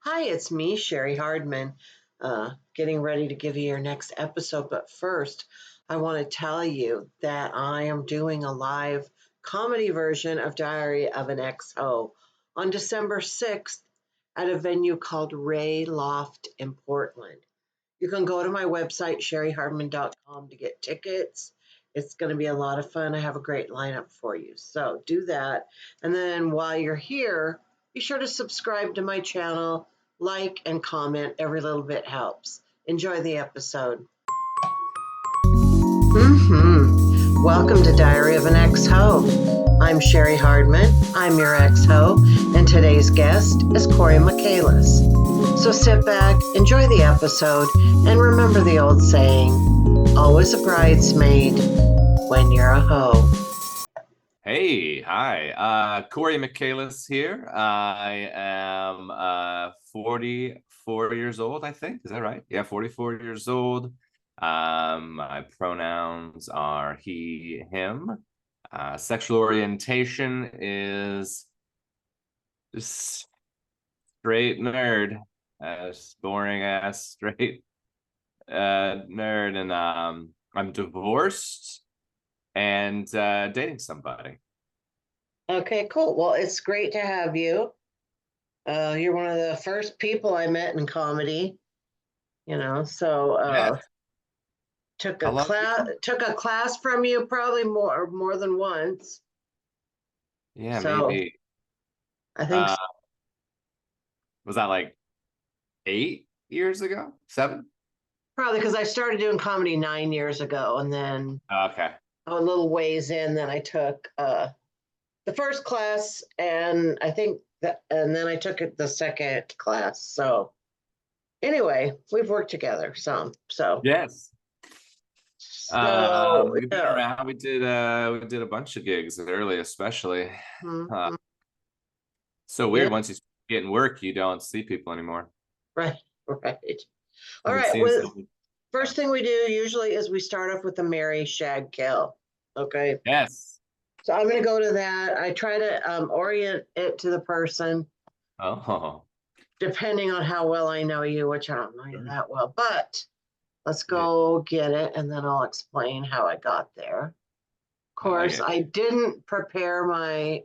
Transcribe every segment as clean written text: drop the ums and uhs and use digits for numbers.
Hi, it's me, Cheri Hardman, getting ready to give you your next episode. But first, I want to tell you that I am doing a live comedy version of Diary of an Ex-Ho on December 6th at a venue called Ray Loft in Portland. You can go to my website, sherihardman.com, to get tickets. It's going to be a lot of fun. I have a great lineup for you. So do that. And then while you're here, be sure to subscribe to my channel, like, and comment. Every little bit helps. Enjoy the episode. Welcome to Diary of an Ex-Ho. I'm Cheri Hardman. I'm your ex-ho, and today's guest is Cory Michaelis. So sit back, enjoy the episode, and remember the old saying, always a bridesmaid when you're a hoe. Hey, hi. Cory Michaelis here. I am 44 years old, I think. Is that right? Yeah, 44 years old. My pronouns are he, him. Sexual orientation is just straight nerd. Boring ass straight nerd. And I'm divorced and dating somebody. Okay, cool. Well, it's great to have you. You're one of the first people I met in comedy, so Yeah. took How a long? class from you probably more than once. Yeah, So maybe. I think Was that like 8 years ago? 7? probably because I started doing comedy 9 years ago, and then Okay. a little ways in, then I took the first class, and and then I took the second class. So anyway, we've worked together some. So Yes. so We've been around. We did a bunch of gigs early, especially. mhm, So yeah, weird. Once you get in work, you don't see people anymore. right, right. All It right. seems Well, like, first thing we do usually is we start off with the marry, shag, kill. Okay. yes. So I'm going to go to that. I try to orient it to the person, Oh, depending on how well I know you, which I don't know you that well. But let's yeah. go get it, and then I'll explain how I got there. Of I like course, it. I didn't prepare my.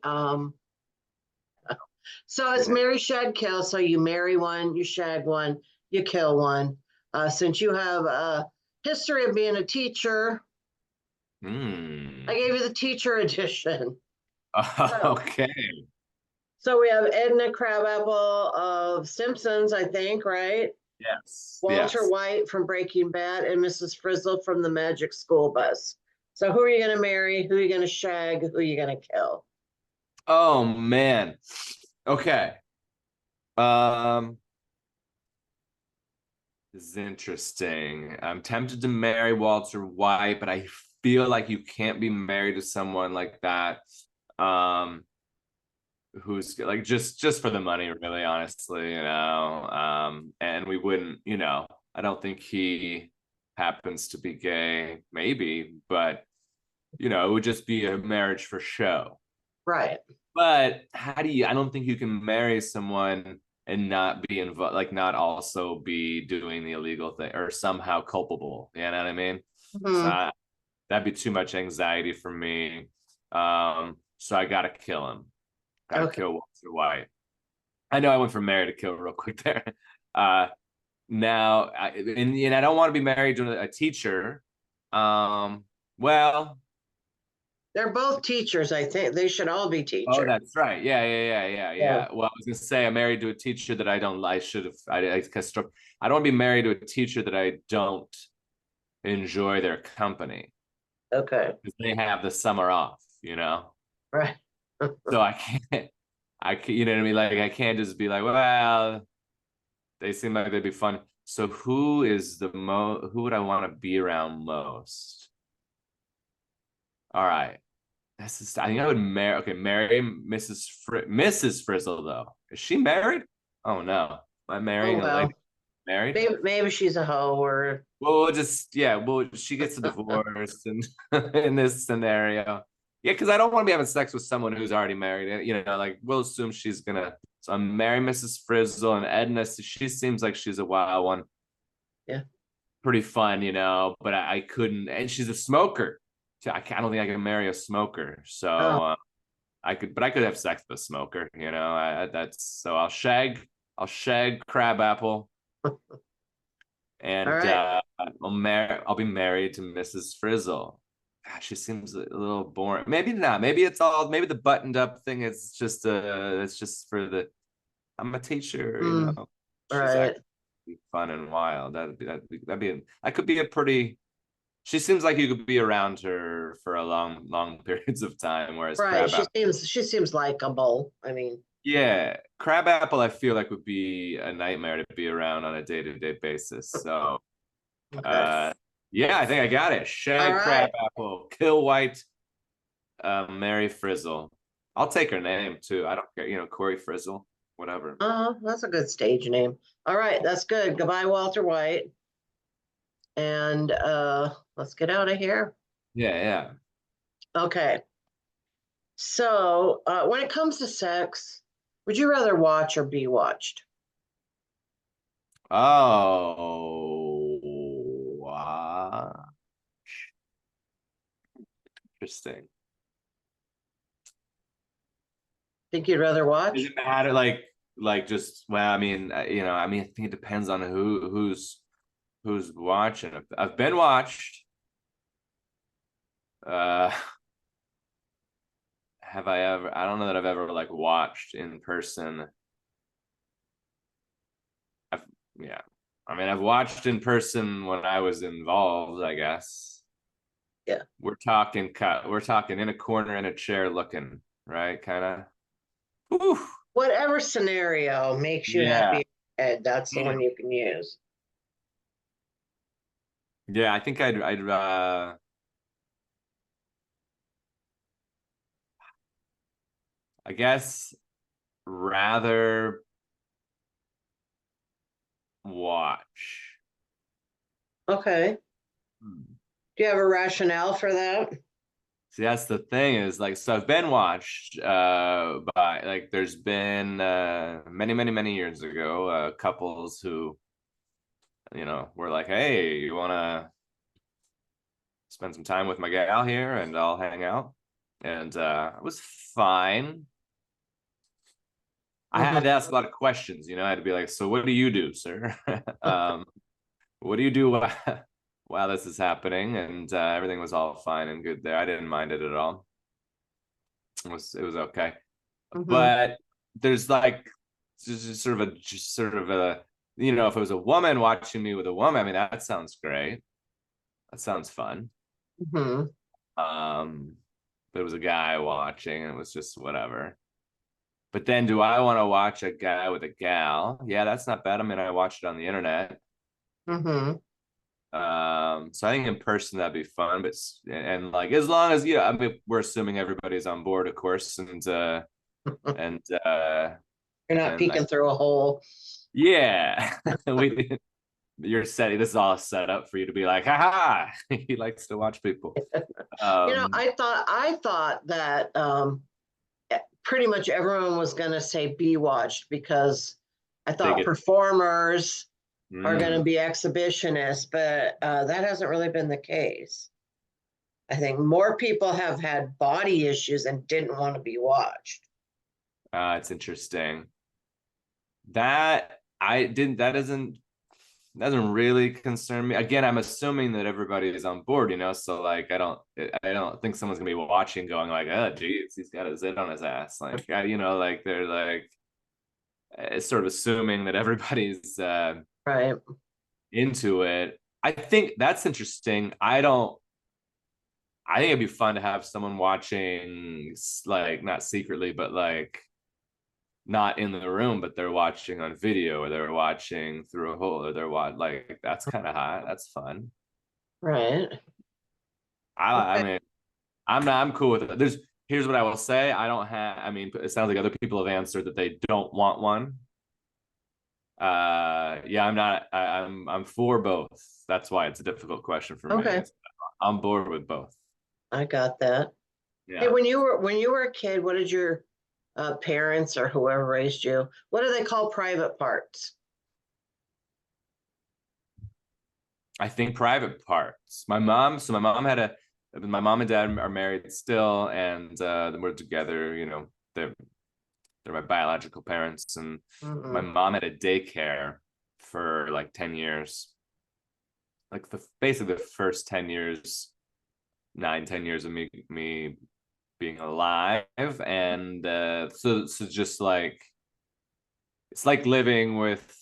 So it's marry, shag, kill. So you marry one, you shag one, you kill one. Since you have a history of being a teacher, I Hmm. gave you the teacher edition. So, Okay. so we have Edna Crabapple of Simpsons, I think, right? Yes. Walter Yes. White from Breaking Bad, and Mrs. Frizzle from the Magic School Bus. So who are you going to marry? Who are you going to shag? Who are you going to kill? Oh man. Okay. Um. This is interesting. I'm tempted to marry Walter White, but I feel like you can't be married to someone like that, um, who's like just for the money, really, honestly, and we wouldn't, I don't think he happens to be gay, maybe, but it would just be a marriage for show. Right. But I don't think you can marry someone and not be involved, like not also be doing the illegal thing or somehow culpable. You know what I mean? So Hmm. that'd be too much anxiety for me. So I gotta kill him. Gotta Okay. kill Walter White. I know I went from marry to kill real quick there. Uh, and I don't want to be married to a teacher. Well, They're both teachers, I think. They should all be oh, teachers. that's right. So, Yeah. Well, I was gonna say I'm married to a teacher that I don't. I should have. I don't want to be married to a teacher that I don't enjoy their company okay. because they have the summer off. Right. So I can't. I can. You know what I mean? Like I can't just be like, well, they seem like they'd be fun. So who would I want to be around most? All right. I think I would marry Mrs. Frizzle though. Is she married? Oh no. Am I Oh, marrying a lady well. married? Maybe she's a hoe or. Well, she gets a divorce and in this scenario. Yeah, because I don't want to be having sex with someone who's already married. You know, like we'll assume she's gonna. So I'm marry Mrs. Frizzle and Edna. She seems like she's a wild one. Yeah. Pretty fun, you know. But I couldn't, and she's a smoker. So I don't think I can marry a smoker. So Oh, but I could have sex with a smoker. You know, that's so I'll shag Crabapple, all and right. I'll be married to Mrs. Frizzle. God, she seems a little boring. Maybe not. Maybe the buttoned up thing is just it's just for the I'm a teacher, you Mm, know. She's right. actually fun and wild. I could be a pretty she seems like you could be around her for a long periods of time, whereas Right. Crabapple, She seems likable. I mean, yeah, Crabapple I feel like would be a nightmare to be around on a day-to-day basis. So okay. uh yeah, I think I got it. All Shag right. Crabapple, kill White, Mary Frizzle. I'll take her name too. I don't care, you know, Cory Frizzle, whatever. That's a good stage name. All right, that's good. Goodbye, Walter White. And let's get out of here. Yeah, yeah. Okay. So, when it comes to sex, would you rather watch or be watched? Oh, interesting. Think you'd rather Does watch? it matter? Like just well, I mean, you know, I mean, I think it depends on who's watching. I've been watched. Uh, have I ever? I don't know that I've ever like watched in person. I've yeah. I mean, I've watched in person when I was involved, I guess. Yeah. We're talking in a corner in a chair looking, right? Kind of. Whatever scenario makes you happy Yeah. in your head, that's the one you can use. Yeah, I think I guess rather watch. Okay. Hmm. Do you have a rationale for that? See, that's the thing is like so I've been watched by like there's been many years ago couples who you know were like, hey, you want to spend some time with my gal here and I'll hang out, and it was fine. I had Mm-hmm. to ask a lot of questions, you know. I had to be like, so what do you do, sir? What do you do while this is happening? And everything was all fine and good there. I didn't mind it at all. It was okay. Mm-hmm. But there's like just sort of a you know, if it was a woman watching me with a woman, I mean that sounds great. That sounds fun. Mm-hmm. But it was a guy watching and it was just whatever. But then do I want to watch a guy with a gal? Yeah, that's not bad. I mean, I watched it on the internet. Mm-hmm. So I think in person that'd be fun, but and like as long as yeah, I mean we're assuming everybody's on board, of course, and You're not and I, peeking through a hole. yeah, we you're setting this is all set up for you to be like, haha, he likes to watch people. Um, I thought that pretty much everyone was going to say be watched because I they thought get performers are going to mm, be exhibitionists, but that hasn't really been the case. I think more people have had body issues and didn't want to be watched. it's interesting. That I didn't that doesn't really concern me. Again, I'm assuming that everybody is on board, you know. So like, I don't think someone's gonna be watching, going like, "Oh, geez, he's got his zit on his ass." Like, you know, like they're like, sort of assuming that everybody's Right. into it. I think that's interesting. I don't. I think it'd be fun to have someone watching, like not secretly, but like not in the room, but they're watching on video or they're watching through a hole or they're like that's kind of hot. That's fun. Right. I Okay. mean, I'm cool with it. Here's what I will say. I don't have. I mean, it sounds like other people have answered that they don't want one. Yeah, I'm not. I'm for both. That's why it's a difficult question for me. Okay. I'm bored with both. I got that. Hey, Yeah. when you were a kid, what did your parents or whoever raised you, what do they call private parts? I think private parts. My mom and dad are married still, and we're together. They're my biological parents, and my Mm-hmm. mom had a daycare for like 10 years, like basically the first 10 years, 9, 10 years of me being alive, and so just like it's like living with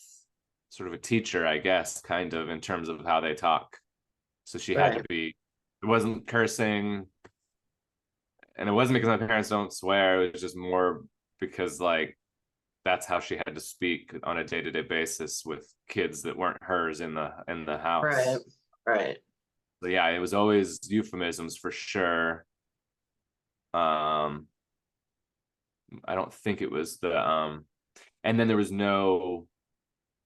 sort of a teacher, I guess, kind of in terms of how they talk. So she had to Right, be. It wasn't cursing, and it wasn't because my parents don't swear. It was just more because like that's how she had to speak on a day-to-day basis with kids that weren't hers in the right, house. right, So yeah, it was always euphemisms for sure. Um, I don't think it was the and then there was no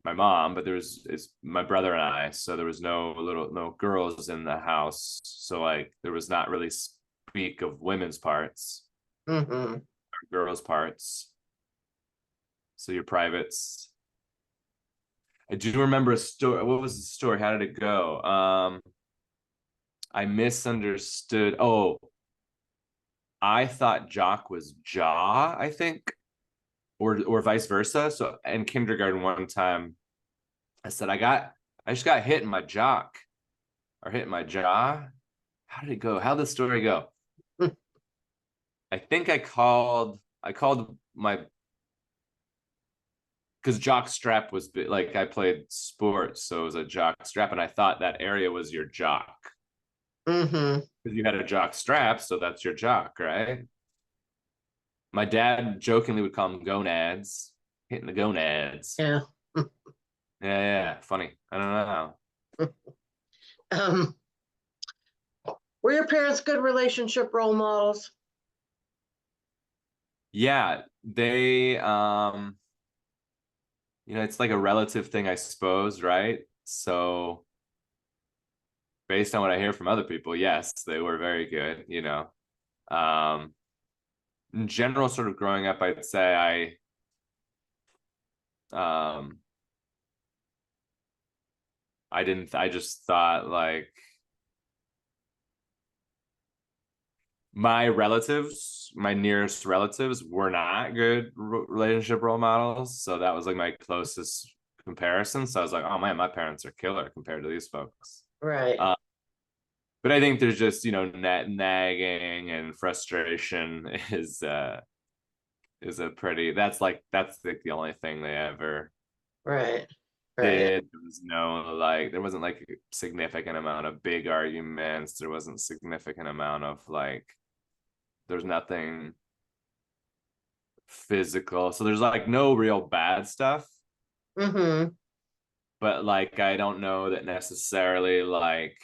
my mom, but there was it's my brother and I, so there was no girls in the house. So like there was not really speak of women's parts mm-hmm. or girls' parts. So your privates. I do remember a story. What was the story? How did it go? I misunderstood. Oh, I thought Jock was Jaw, I think, or vice versa. So in kindergarten one time, I said I just got hit in my jock or hit in my jaw. How did it go? How did the story go? I think I called my because jock strap was like I played sports, so it was a jock strap, and I thought that area was your jock Mm-hmm. because you had a jock strap, so that's your jock, right? My dad jokingly would call them gonads, hitting the gonads. Yeah. Yeah, yeah, funny. I don't know how. Um, were your parents good relationship role models? Yeah, they it's like a relative thing, I suppose, right? So based on what I hear from other people, yes, they were very good. Um, in general, sort of growing up, I'd say um I just thought like my nearest relatives were not good relationship role models. So that was like my closest comparison. So I was like, oh man, my parents are killer compared to these folks. Right, Uh, but I think there's just, nagging and frustration is a pretty that's like the only thing they ever right, right, did. There wasn't like a significant amount of big arguments. There wasn't significant amount of like there's nothing physical. So there's like no real bad stuff, mm-hmm. but like I don't know that necessarily like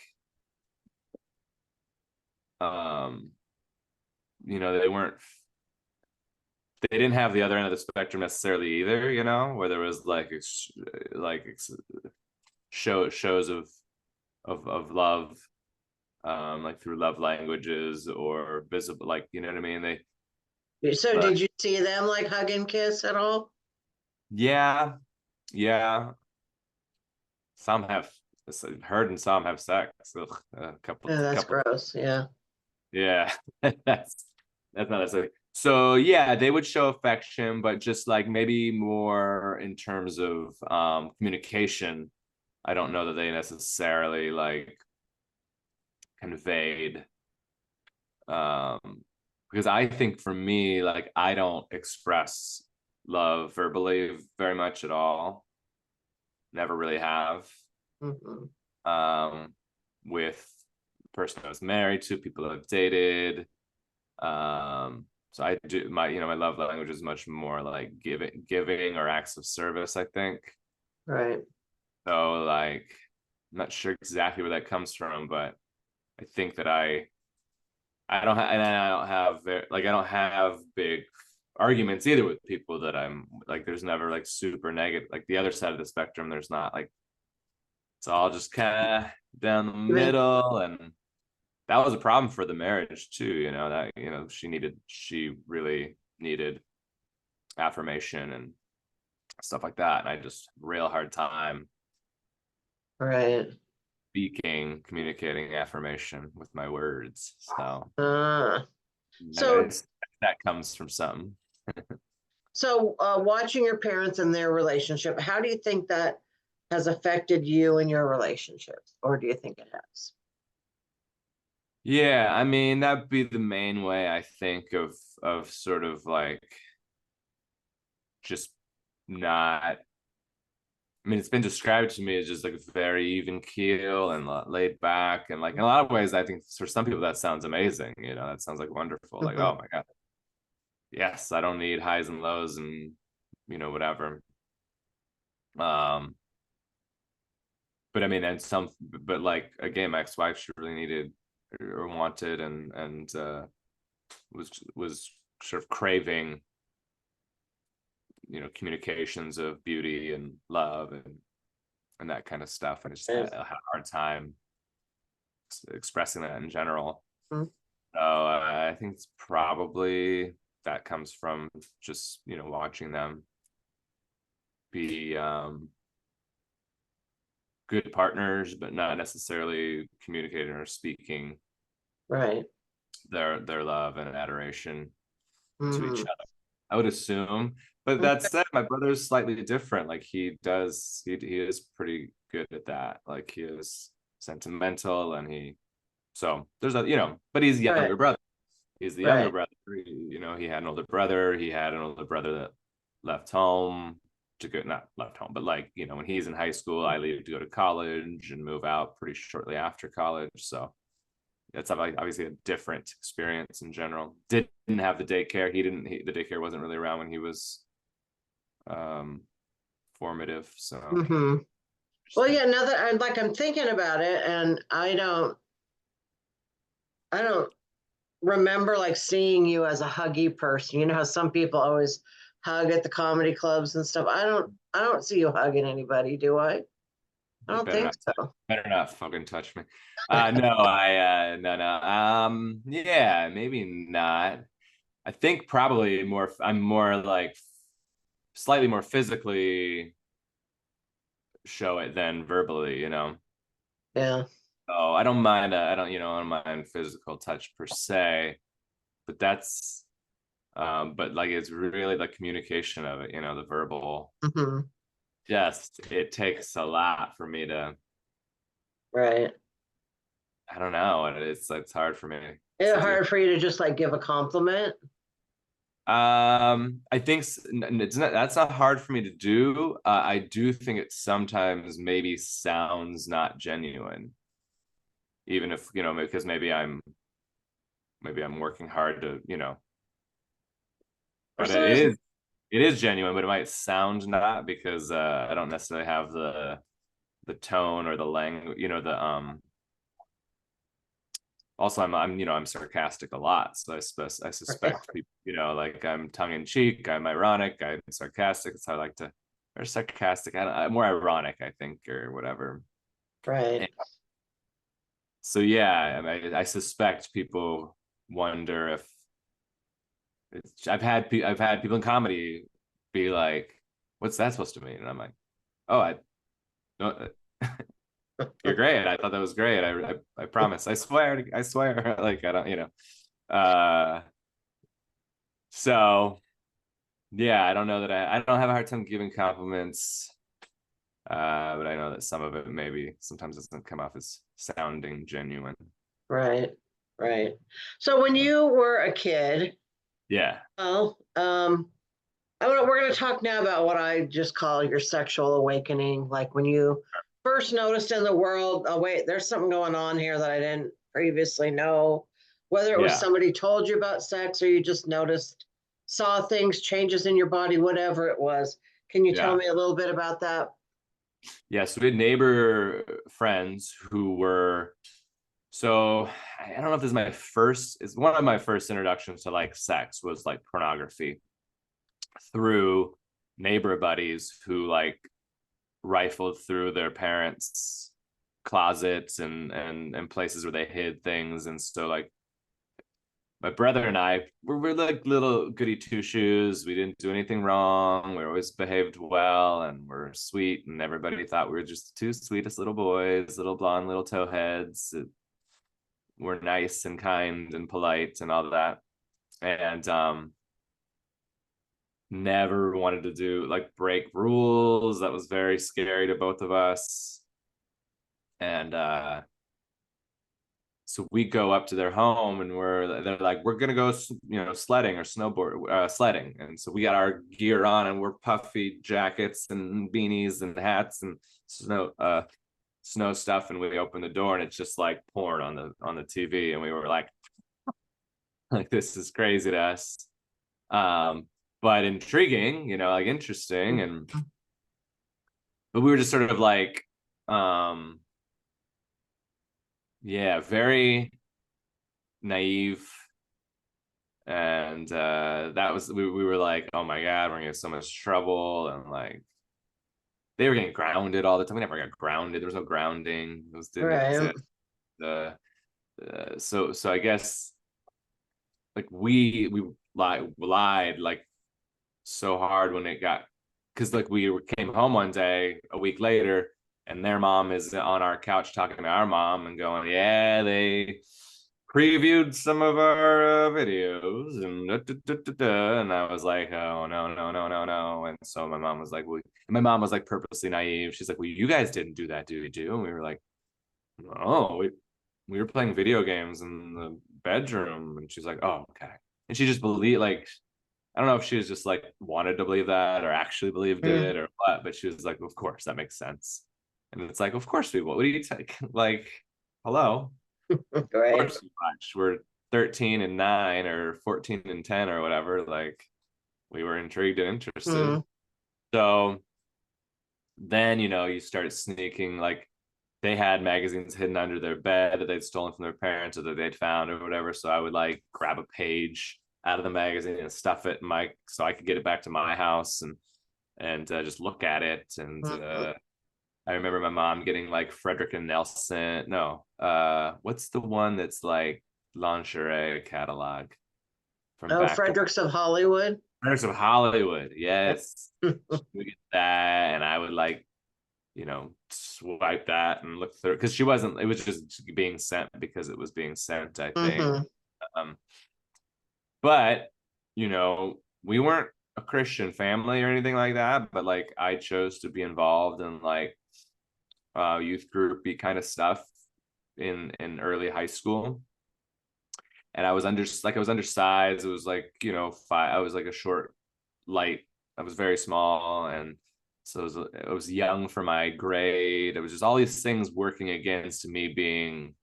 um they didn't have the other end of the spectrum necessarily either, where there was like shows of love like through love languages or visible, like you know what I mean. So But did you see them like hug and kiss at all? yeah, yeah, some have heard and some have sex. Ugh, a couple Oh, that's couple gross. Yeah. Yeah, that's not necessarily. So yeah, they would show affection, but just like maybe more in terms of communication. I don't know that they necessarily like conveyed because I think for me, like I don't express love verbally very much at all. Never really have. Mm-hmm. Um, with the person I was married to, people I've dated. So I do my love language is much more like giving or acts of service, I think. Right. So like I'm not sure exactly where that comes from, but I think that I don't have and I don't have like I don't have big arguments either with people that I'm like there's never like super negative, like the other side of the spectrum. There's not like it's all just kind of down the Even middle, and that was a problem for the marriage too, you know, that, you know, she really needed affirmation and stuff like that. And I just real hard time Right. communicating affirmation with my words. So Uh, and so that comes from something. watching your parents and their relationship, how do you think that has affected you and your relationships, or do you think it has? Yeah, I mean, that'd be the main way I think of sort of like just not. I mean, it's been described to me as just like very even keel and laid back, and like in a lot of ways, I think for some people that sounds amazing. You know, that sounds like wonderful. Like, Mm-hmm. oh my God, yes, I don't need highs and lows and you know whatever. Um, but I mean, and some, but like again, my ex-wife, she really needed or wanted and was sort of craving, you know, communications of beauty and love and that kind of stuff, and I just had a hard time expressing that in general. Mm-hmm. So I think it's probably that comes from just, you know, watching them be good partners, but not necessarily communicating or speaking Right. their love and adoration to each Mm-hmm. other. I would assume. But that said, my brother's slightly different. Like he is pretty good at that. Like he is sentimental and so there's a, you know, but he's a Right. younger brother. He's the younger Right. brother. You know, he had an older brother. He had an older brother that left home to go, not left home, but like, you know, when he's in high school, I leave to go to college and move out pretty shortly after college. So it's obviously a different experience in general. Didn't have the daycare. The daycare wasn't really around when he was um formative. So Mm-hmm. Well, yeah. Now that I'm thinking about it, and I don't remember like seeing you as a huggy person. You know how some people always hug at the comedy clubs and stuff. I don't see you hugging anybody, do I? I you don't think so. better not fucking touch me. No, no. Yeah, maybe not. I think probably I'm more like slightly more physically show it than verbally, you know. Yeah. Oh, I don't mind. I don't, you know, I don't mind physical touch per se, but that's, but like it's really the communication of it, you know, the verbal. Mm-hmm. Just it takes a lot for me to. Right. I don't know. It's hard for me Is to it do. hard for you to just like give a compliment? I think it's not. That's not hard for me to do. I do think it sometimes maybe sounds not genuine, even if you know, because maybe I'm working hard to, you know, Or but sometimes, it is genuine, but it might sound not because I don't necessarily have the tone or the language, you know, the also I'm you know, I'm sarcastic a lot, so I suspect people, you know, like I'm tongue in cheek, I'm ironic, I'm sarcastic. It's how I like to, or sarcastic, I'm more ironic, I think, or whatever. right. And so yeah, I suspect people wonder if I've had people in comedy be like, "What's that supposed to mean?" And I'm like, "Oh, I no, you're great. I thought that was great. I promise. I swear. I swear." Like I don't, you know. So yeah, I don't know that I don't have a hard time giving compliments. But I know that some of it maybe sometimes doesn't come off as sounding genuine. Right. Right. So when you were a kid, Yeah. well, we're going to talk now about what I just call your sexual awakening. Like when you first noticed in the world, oh, wait, there's something going on here that I didn't previously know. Whether it was Yeah. somebody told you about sex or you just noticed, saw things, changes in your body, whatever it was. Can you tell Yeah. me a little bit about that? Yeah. So we had neighbor friends who were, so I don't know if this is my first, it's one of my first introductions to like sex was like pornography through neighbor buddies who like rifled through their parents' closets and places where they hid things. And so like my brother and I we're like little goody two shoes. We didn't do anything wrong. We always behaved well and we're sweet. And everybody thought we were just the two sweetest little boys, little blonde, little towheads. We're nice and kind and polite and all that. And never wanted to do like break rules. That was very scary to both of us. And so we go up to their home and they're like, we're gonna go, sledding or snowboard, sledding. And so we got our gear on and we're puffy jackets and beanies and hats and snow stuff. And we open the door and it's just like porn on the TV. And we were like this is crazy to us. But intriguing, like interesting. But we were just sort of like, yeah, very naive. And that was, we were like, oh my God, we're gonna get so much trouble. And like, they were getting grounded all the time. We never got grounded. There was no grounding. Those didn't exist. So I guess like we lied like so hard when it got, because like we came home one day a week later and their mom is on our couch talking to our mom and going, yeah, they previewed some of our videos and and I was like, oh no. And so my mom was like, my mom was like purposely naive. She's like, well, you guys didn't do that, did you? And we were like, no, we were playing video games in the bedroom. And she's like, oh, okay. And she just believed, like, I don't know if she was just like wanted to believe that or actually believed it or what, but she was like, of course, that makes sense. And it's like, of course we will. What do you take? Like, hello. Right. Of course we watch. We're 13 and 9 or 14 and 10 or whatever. Like, we were intrigued and interested. So then, you start sneaking, like, they had magazines hidden under their bed that they'd stolen from their parents or that they'd found or whatever. So I would like grab a page out of the magazine and stuff it in so I could get it back to my house and just look at it. And I remember my mom getting like Frederick and Nelson. No, what's the one that's like lingerie catalog from back? Fredericks of Hollywood. Fredericks of Hollywood. Yes, we get that, and I would like, swipe that and look through, because it was just being sent because it was being sent, I think. But we weren't a Christian family or anything like that, but like I chose to be involved in like youth groupy kind of stuff in early high school. And I was undersized. It was like, I was like a short, light. I was very small, and so I was young for my grade. It was just all these things working against me being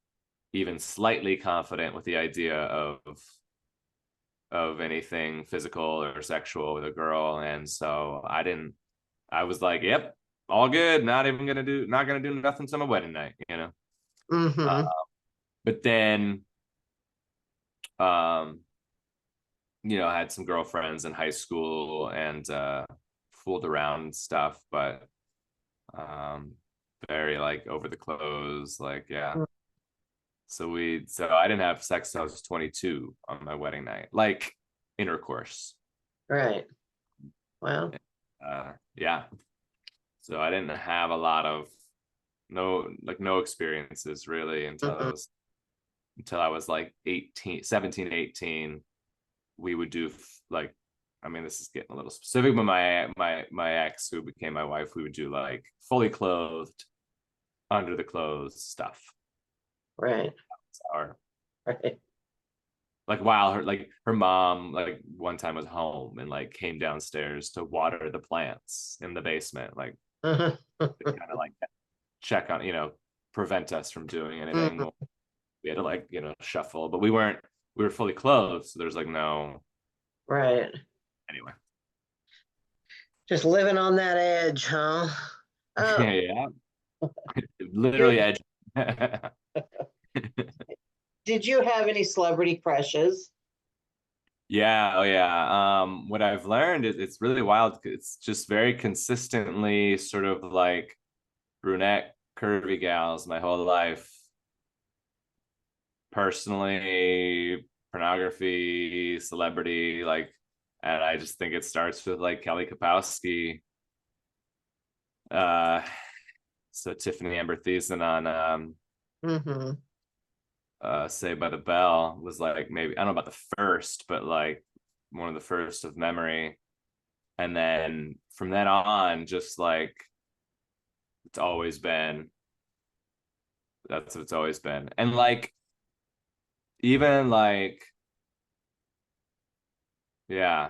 even slightly confident with the idea of anything physical or sexual with a girl. And so I was like, yep, all good. Not gonna do nothing to my wedding night, but then, I had some girlfriends in high school and fooled around and stuff, but very like over the clothes, like, yeah. So I didn't have sex until I was 22 on my wedding night, like intercourse. Right. Well. Yeah. So I didn't have a lot of no experiences really until I was like 17, 18. We would do like, I mean, this is getting a little specific, but my ex, who became my wife, we would do like fully clothed, under the clothes stuff. Right. Right. Like while her mom like one time was home and like came downstairs to water the plants in the basement, like to kind of like check on, prevent us from doing anything more. We had to like, shuffle, but we were fully clothed, so there's like no. Right. Anyway. Just living on that edge, huh? Yeah. Literally edge. Did you have any celebrity crushes? Yeah. Oh yeah. What I've learned is it's really wild. It's just very consistently sort of like brunette, curvy gals my whole life. Personally, pornography, celebrity, like, and I just think it starts with like Kelly Kapowski. Uh, so Tiffany Amber Thiessen on Saved by the Bell was like, maybe I don't know about the first, but like one of the first of memory. And then from then on, just like it's always been, that's what it's always been. And like even like, yeah,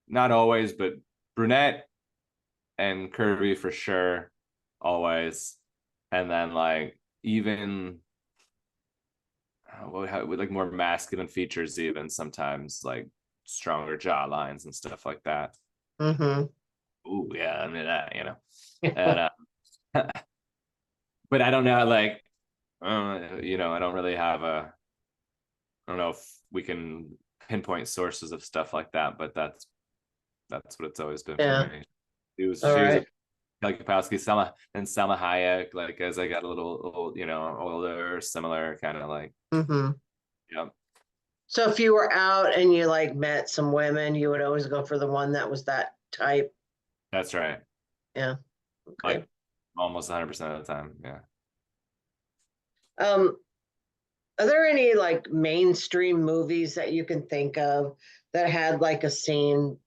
not always, but brunette and curvy for sure, always. And then like even with like more masculine features, even sometimes like stronger jaw lines and stuff like that. Oh yeah, I mean that, you know. And but I don't know, like you know, I don't really have a, I don't know if we can pinpoint sources of stuff like that, but that's what it's always been for Yeah. me. All She was a right. Kelly Kapowski, Selma Hayek, like as I got a little old, you know, older, similar kind of like, yeah, So if you were out and you like met some women, you would always go for the one that was that type. that's right. Yeah. Okay. Like almost 100% of the time. Yeah. Um, are there any like mainstream movies that you can think of that had like a scene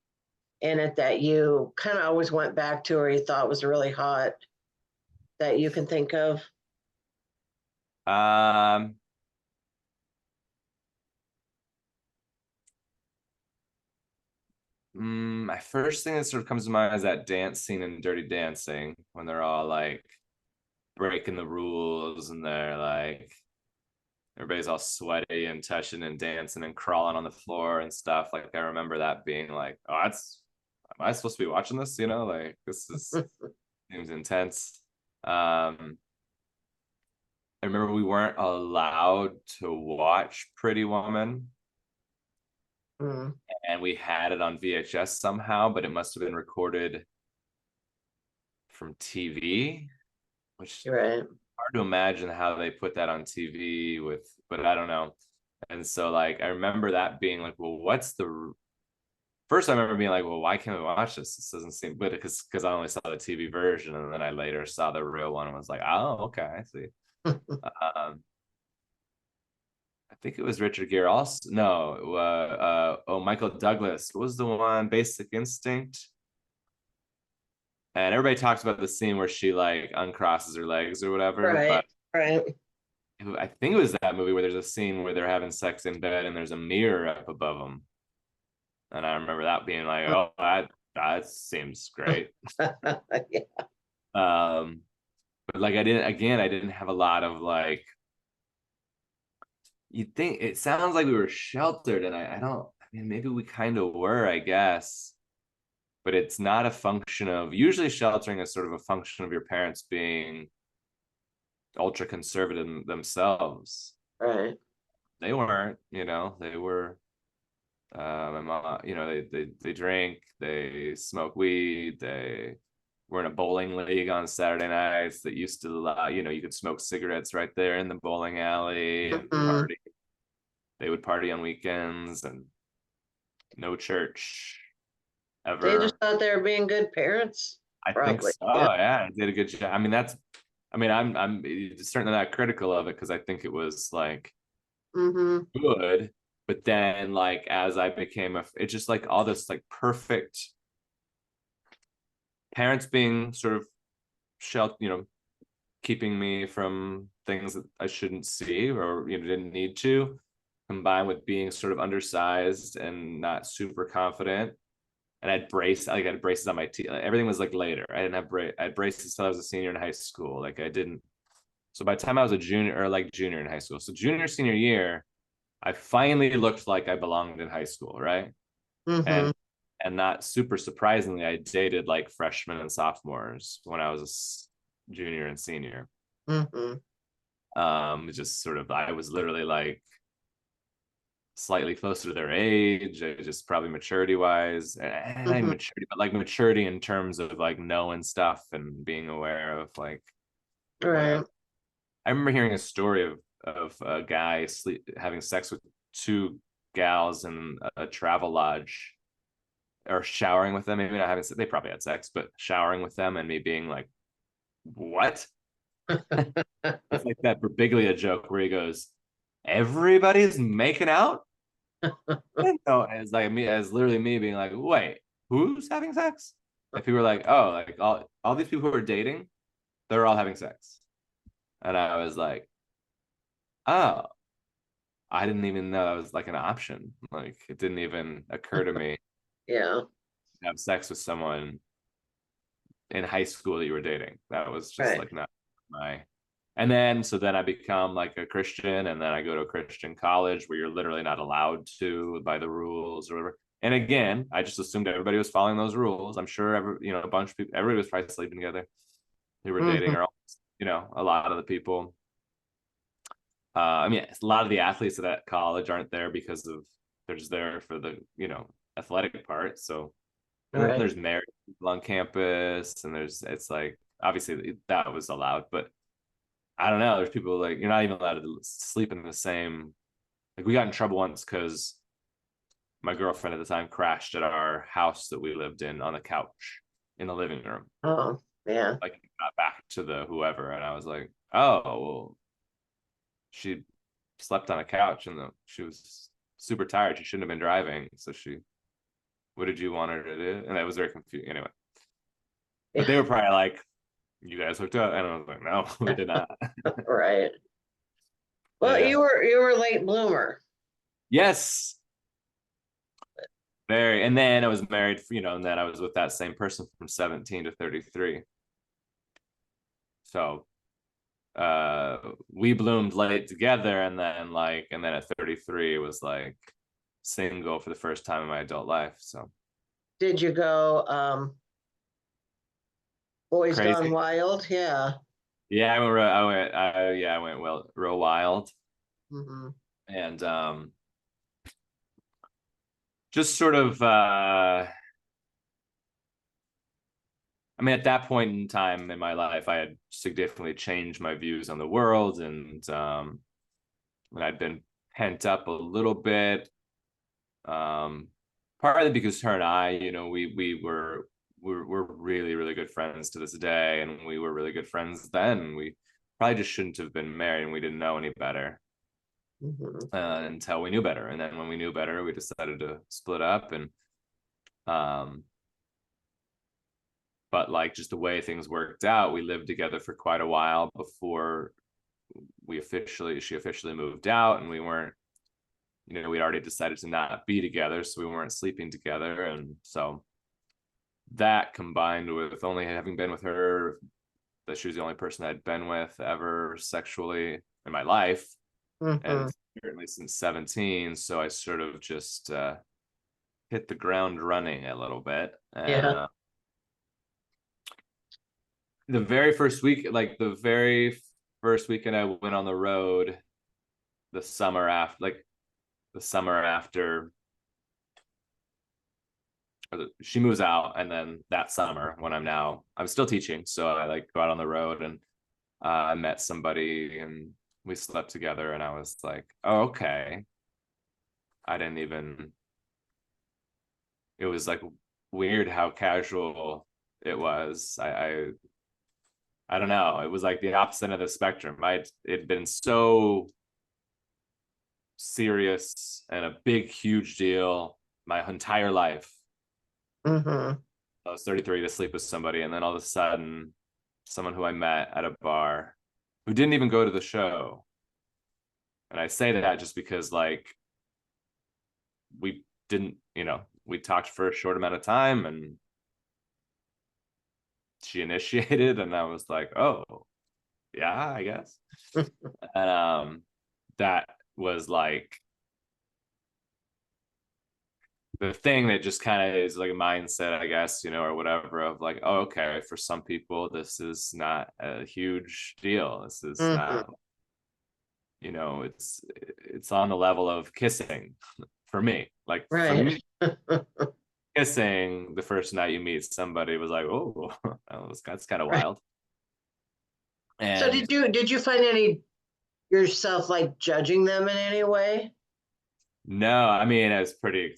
in it that you kind of always went back to or you thought was really hot that you can think of? Um, my first thing that sort of comes to mind is that dance scene in Dirty Dancing when they're all like breaking the rules and they're like everybody's all sweaty and touching and dancing and crawling on the floor and stuff. Like I remember that being like, oh, that's, am I supposed to be watching this? You know, like this is seems intense. I remember we weren't allowed to watch Pretty Woman, Mm, and we had it on VHS somehow, but it must have been recorded from TV, which you're right. hard to imagine how they put that on TV with, but I don't know. And so like I remember that being like, well, what's the first I remember being like, well, why can't we watch this? This doesn't seem good because I only saw the TV version and then I later saw the real one and was like, oh, okay, I see. I think it was Richard Gere. Also, no, Michael Douglas. What was the one? Basic Instinct. And everybody talks about the scene where she like uncrosses her legs or whatever. Right, But right. I think it was that movie where there's a scene where they're having sex in bed and there's a mirror up above them. And I remember that being like, oh, that seems great. Yeah. Um, but like I didn't have a lot of like, you think it sounds like we were sheltered, and I don't, I mean, maybe we kind of were, I guess, but it's not a function of, usually sheltering is sort of a function of your parents being ultra conservative themselves. Right. They weren't, you know, they were, my mom, you know, they drink, they smoke weed, they were in a bowling league on Saturday nights that used to allow, you know, you could smoke cigarettes right there in the bowling alley and Mm-hmm. party. They would party on weekends and no church They just ever. thought they were being good parents. I think Probably. so. Yeah. Yeah, I did a good job. I mean, that's, I mean, I'm certainly not critical of it because I think it was like Mm-hmm. good. But then, like, as I became it's just like all this like perfect parents being sort of you know, keeping me from things that I shouldn't see or, you know, didn't need to, combined with being sort of undersized and not super confident. And I had braces on my teeth. Like, everything was like later. I didn't have I had braces till I was a senior in high school. Like I didn't. So by the time I was a junior or like junior in high school, so junior senior year, I finally looked like I belonged in high school, right? Mm-hmm. And not super surprisingly, I dated like freshmen and sophomores when I was a junior and senior. Mm-hmm. Just sort of I was literally like slightly closer to their age, just probably maturity wise, and I Mm-hmm. maturity, but like maturity in terms of like knowing stuff and being aware of like Right. whatever. I remember hearing a story of a guy having sex with two gals in a travel lodge, or showering with them. Maybe not having, they probably had sex, but showering with them, and me being like, what? It's like that Birbiglia joke where he goes, everybody's making out. No, as like me, as literally me being like, wait, who's having sex? And people were like, oh, like all these people who are dating, they're all having sex. And I was like, oh, I didn't even know that was like an option. Like it didn't even occur to me Yeah. to have sex with someone in high school that you were dating. That was just Right. like not my. And then so then I become like a Christian, and then I go to a Christian college where you're literally not allowed to by the rules or whatever. And again, I just assumed everybody was following those rules. I'm sure a bunch of people, everybody was probably sleeping together who were dating, Hmm. or a lot of the people. I mean, a lot of the athletes at that college aren't there because of, they're just there for the athletic part. So and then Right. there's married people on campus, and it's like obviously that was allowed, but I don't know. There's people like you're not even allowed to sleep in the same. Like we got in trouble once because my girlfriend at the time crashed at our house that we lived in on the couch in the living room. Oh, yeah. Like got back to the whoever, and I was like, oh, well, she slept on a couch, and she was super tired. She shouldn't have been driving. So what did you want her to do? And that was very confusing. Anyway, but Yeah. they were probably like, you guys hooked up, and I was like, no, we did not. Right. Well, Yeah. you were a late bloomer. Yes. Very. And then I was married, and then I was with that same person from 17 to 33. So we bloomed late together, and then at 33 it was like single for the first time in my adult life. So Did you go Boys Gone crazy. Wild? Yeah. Yeah, I went well real wild. Hmm. And just sort of I mean, at that point in time in my life, I had significantly changed my views on the world, and I'd been pent up a little bit. Um, Partly because her and I, we're really really good friends to this day, and we were really good friends then. We probably just shouldn't have been married, and we didn't know any better Hmm. until we knew better. And then when we knew better, we decided to split up, and um, but like just the way things worked out, we lived together for quite a while before she officially moved out, and we weren't, we'd already decided to not be together, so we weren't sleeping together. And so that, combined with only having been with her, that she was the only person I'd been with ever sexually in my life, Hmm. and certainly since 17, so I sort of just hit the ground running a little bit. And Yeah. the very first weekend I went on the road, the summer after, she moves out, and then that summer when I'm still teaching, so I like go out on the road, and I met somebody, and we slept together, and I was like, oh, okay. I didn't even. It was like weird how casual it was. I don't know. It was like the opposite of the spectrum. It'd been so serious and a big, huge deal my entire life. Hmm. I was 33 to sleep with somebody, and then all of a sudden, someone who I met at a bar who didn't even go to the show. And I say that just because, like, we didn't, we talked for a short amount of time, and she initiated, and I was like, oh, yeah, I guess. And that was like the thing that just kind of is like a mindset, I guess, or whatever, of like, oh, okay, for some people, this is not a huge deal. This is Hmm. not, it's on the level of kissing for me. Like for Right. me, kissing the first night you meet somebody was like, oh, that's kind of Right. wild. So And did you find any yourself like judging them in any way? no, I mean, I was pretty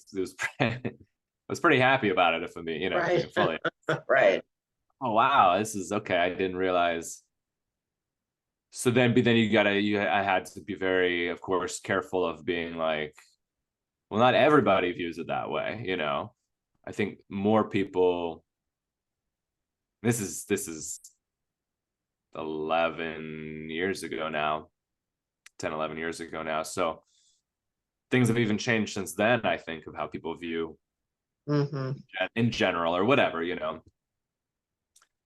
happy about it, if I'm being, Right. being fully, like, Right. oh wow, this is okay. I didn't realize. So then, but then I had to be very, of course, careful of being like, well, not everybody views it that way. I think more people, this is 11 years ago now, 10, 11 years ago now. So things have even changed since then, I think, of how people view Mm-hmm. in general or whatever.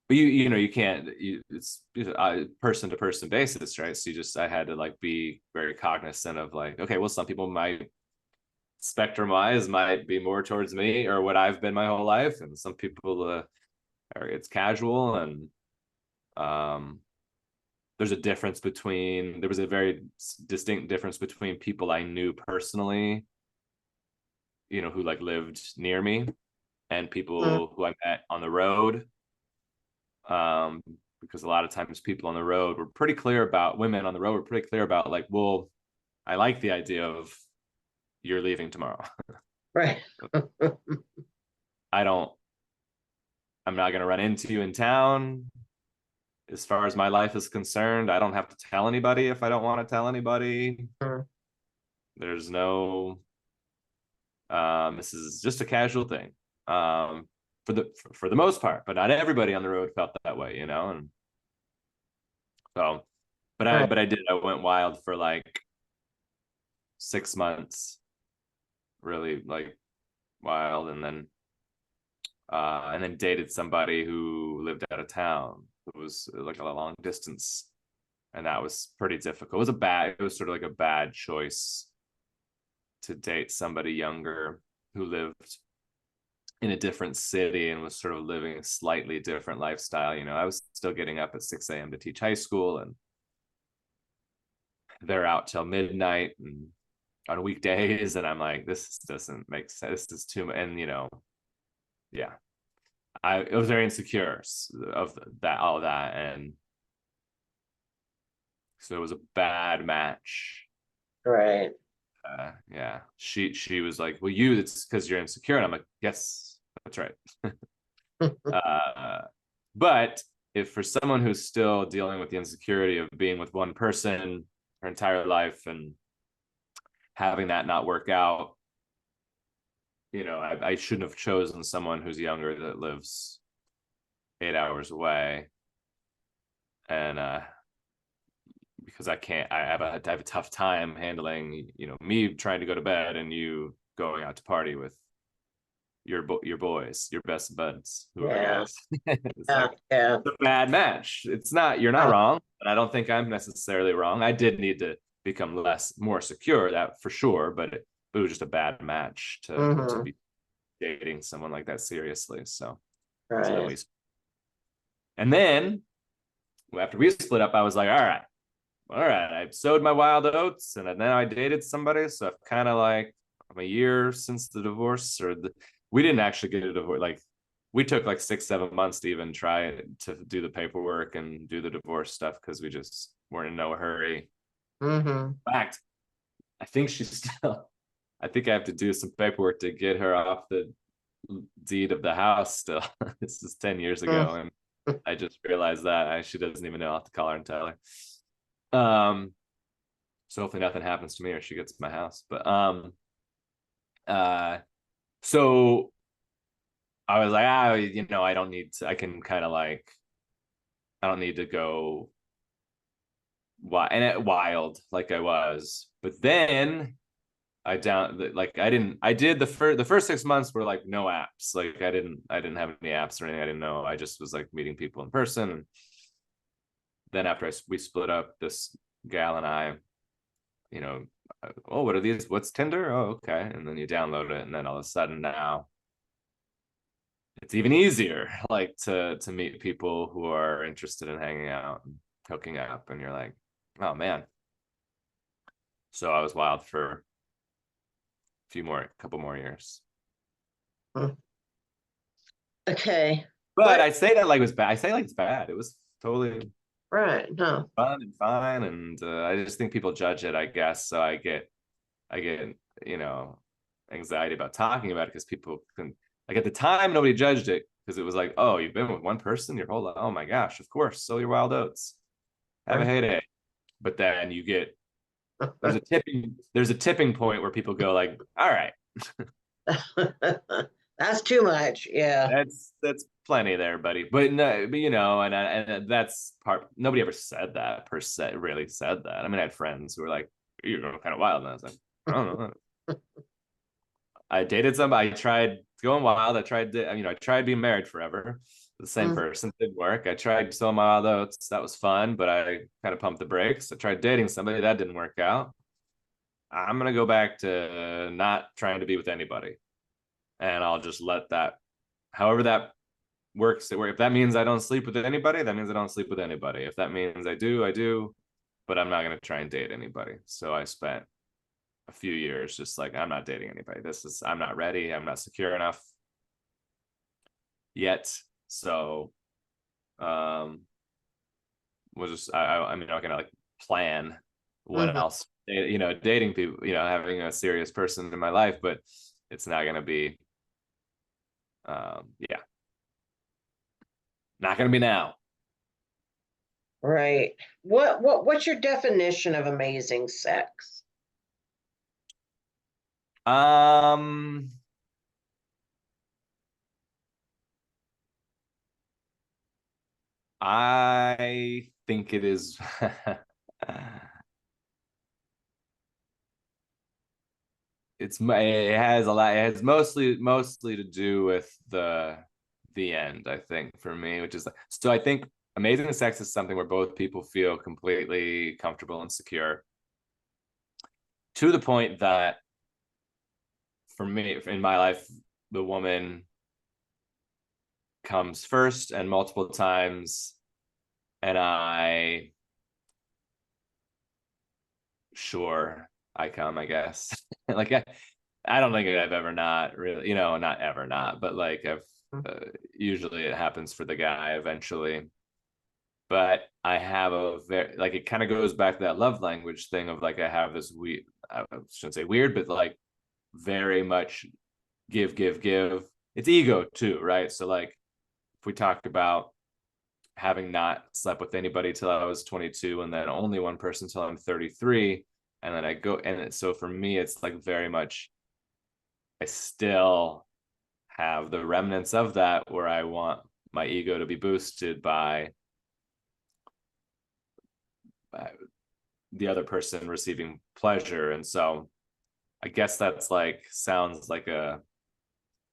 But you can't, it's person to person basis, right? So I had to like be very cognizant of like, okay, well, some people might spectrum wise might be more towards me or what I've been my whole life, and some people it's casual. And um there was a very distinct difference between people I knew personally, who like lived near me, and Mm-hmm. people who I met on the road. um because a lot of times people on the road were pretty clear about women on the road were pretty clear about like, well, I like the idea of you're leaving tomorrow. Right. I don't I'm not going to run into you in town. As far as my life is concerned, I don't have to tell anybody if I don't want to tell anybody. There's no this is just a casual thing. For the most part, but not everybody on the road felt that way. And so, but I Right. but I did. I went wild for like 6 months, really like wild, and then dated somebody who lived out of town, who was like a long distance, and that was pretty difficult. It was sort of like a bad choice to date somebody younger who lived in a different city and was sort of living a slightly different lifestyle. I was still getting up at 6 a.m. to teach high school, and they're out till midnight and on weekdays, and I'm like, this doesn't make sense. This is too much. And yeah, I was very insecure of that, all of that, and so it was a bad match. Right. Yeah, she was like, well, it's because you're insecure, and I'm like, yes, that's right. But if for someone who's still dealing with the insecurity of being with one person her entire life and having that not work out, I shouldn't have chosen someone who's younger that lives 8 hours away. And because I have a tough time handling, me trying to go to bed and you going out to party with your boys, your best buds, who are Yeah. guys. It's Yeah. like Yeah. a bad match. You're not wrong, and I don't think I'm necessarily wrong. I did need to become more secure, that for sure, but it was just a bad match to Mm-hmm. be dating someone like that seriously. So then Right. and then after we split up, I was like, all right, I sowed my wild oats, and then I dated somebody. So I've kind of like, I'm a year since the divorce, we didn't actually get a divorce. Like, we took like 6, 7 months to even try to do the paperwork and do the divorce stuff because we just weren't in no hurry. Mm-hmm. In fact, I think I think I have to do some paperwork to get her off the deed of the house still. This is 10 years ago, and I just realized that she doesn't even know. I'll have to call her and tell her. So hopefully nothing happens to me or she gets my house. But uh so I was like, I don't need to, I can kind of like, I don't need to go wild like I was. But then I did the first 6 months were like no apps. Like I didn't have any apps or anything. I didn't know. I just was like meeting people in person. And then after we split up, this gal and I, you know, oh, what are these? What's Tinder? Oh, okay. And then you download it, and then all of a sudden now it's even easier, like to meet people who are interested in hanging out and hooking up, and you're like, oh man. So I was wild for couple more years. Okay. But What? I say that like it was bad. I say like it's bad. It was totally. Right. No. fun and fine, and I just think people judge it, I guess. So I get you know anxiety about talking about it because people can, like, at the time nobody judged it because it was like, oh, you've been with one person your whole life, oh my gosh, of course, sow your wild oats, have a Right. heyday. But then you get, there's a tipping point where people go like, all right, That's too much. Yeah. that's plenty there, buddy. But no, but and that's part. Nobody ever said that per se. Really said that. I mean, I had friends who were like, "You're going kind of wild," and I was like, "I don't know." I dated somebody. I tried going wild. I tried being married forever. The same Mm, person, didn't work. I tried sowing my wild oats. That was fun, but I kind of pumped the brakes. I tried dating somebody. That didn't work out. I'm gonna go back to not trying to be with anybody, and I'll just let that, however that works. If that means I don't sleep with anybody, that means I don't sleep with anybody. If that means I do, I do. But I'm not gonna try and date anybody. So I spent a few years just like, I'm not dating anybody. I'm not ready. I'm not secure enough yet. So we'll just I'm not gonna like plan what mhm. else, dating people, having a serious person in my life, but it's not gonna be yeah, not gonna be now. Right. What's your definition of amazing sex? Um I think it is it has a lot, it has mostly to do with the end, I think, for me, which is, so I think amazing sex is something where both people feel completely comfortable and secure, to the point that, for me, in my life, the woman comes first and multiple times, and sure, I come, I guess. Like, I don't think I've ever not really, not ever not, but like I've usually it happens for the guy eventually. But I have a very, like, it kind of goes back to that love language thing of like, I have this weird, I shouldn't say weird, but like very much give, give, give. It's ego too, right? So like, if we talked about having not slept with anybody till I was 22, and then only one person till I'm 33, and then I go, and so for me it's like very much, I still have the remnants of that where I want my ego to be boosted by the other person receiving pleasure. And so I guess that's like, sounds like a,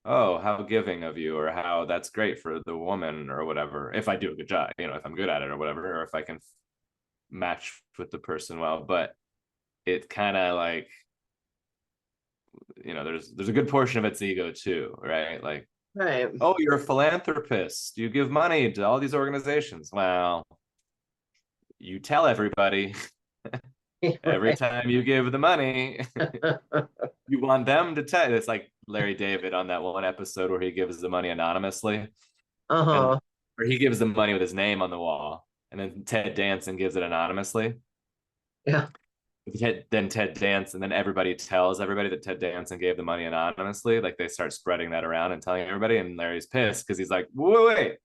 oh, how giving of you, or how that's great for the woman, or whatever. If I do a good job, if I'm good at it or whatever, or if I can match with the person well. But it kind of like, there's a good portion of its ego too, right? Like, Right. oh, you're a philanthropist, you give money to all these organizations. Well, you tell everybody every Right. time you give the money, you want them to tell. It's like Larry David on that one episode where he gives the money anonymously, and Uh-huh. or he gives the money with his name on the wall, and then Ted Danson gives it anonymously. Yeah. Then Ted Danson, and then everybody tells everybody that Ted Danson gave the money anonymously. Like, they start spreading that around and telling everybody, and Larry's pissed because he's like, wait,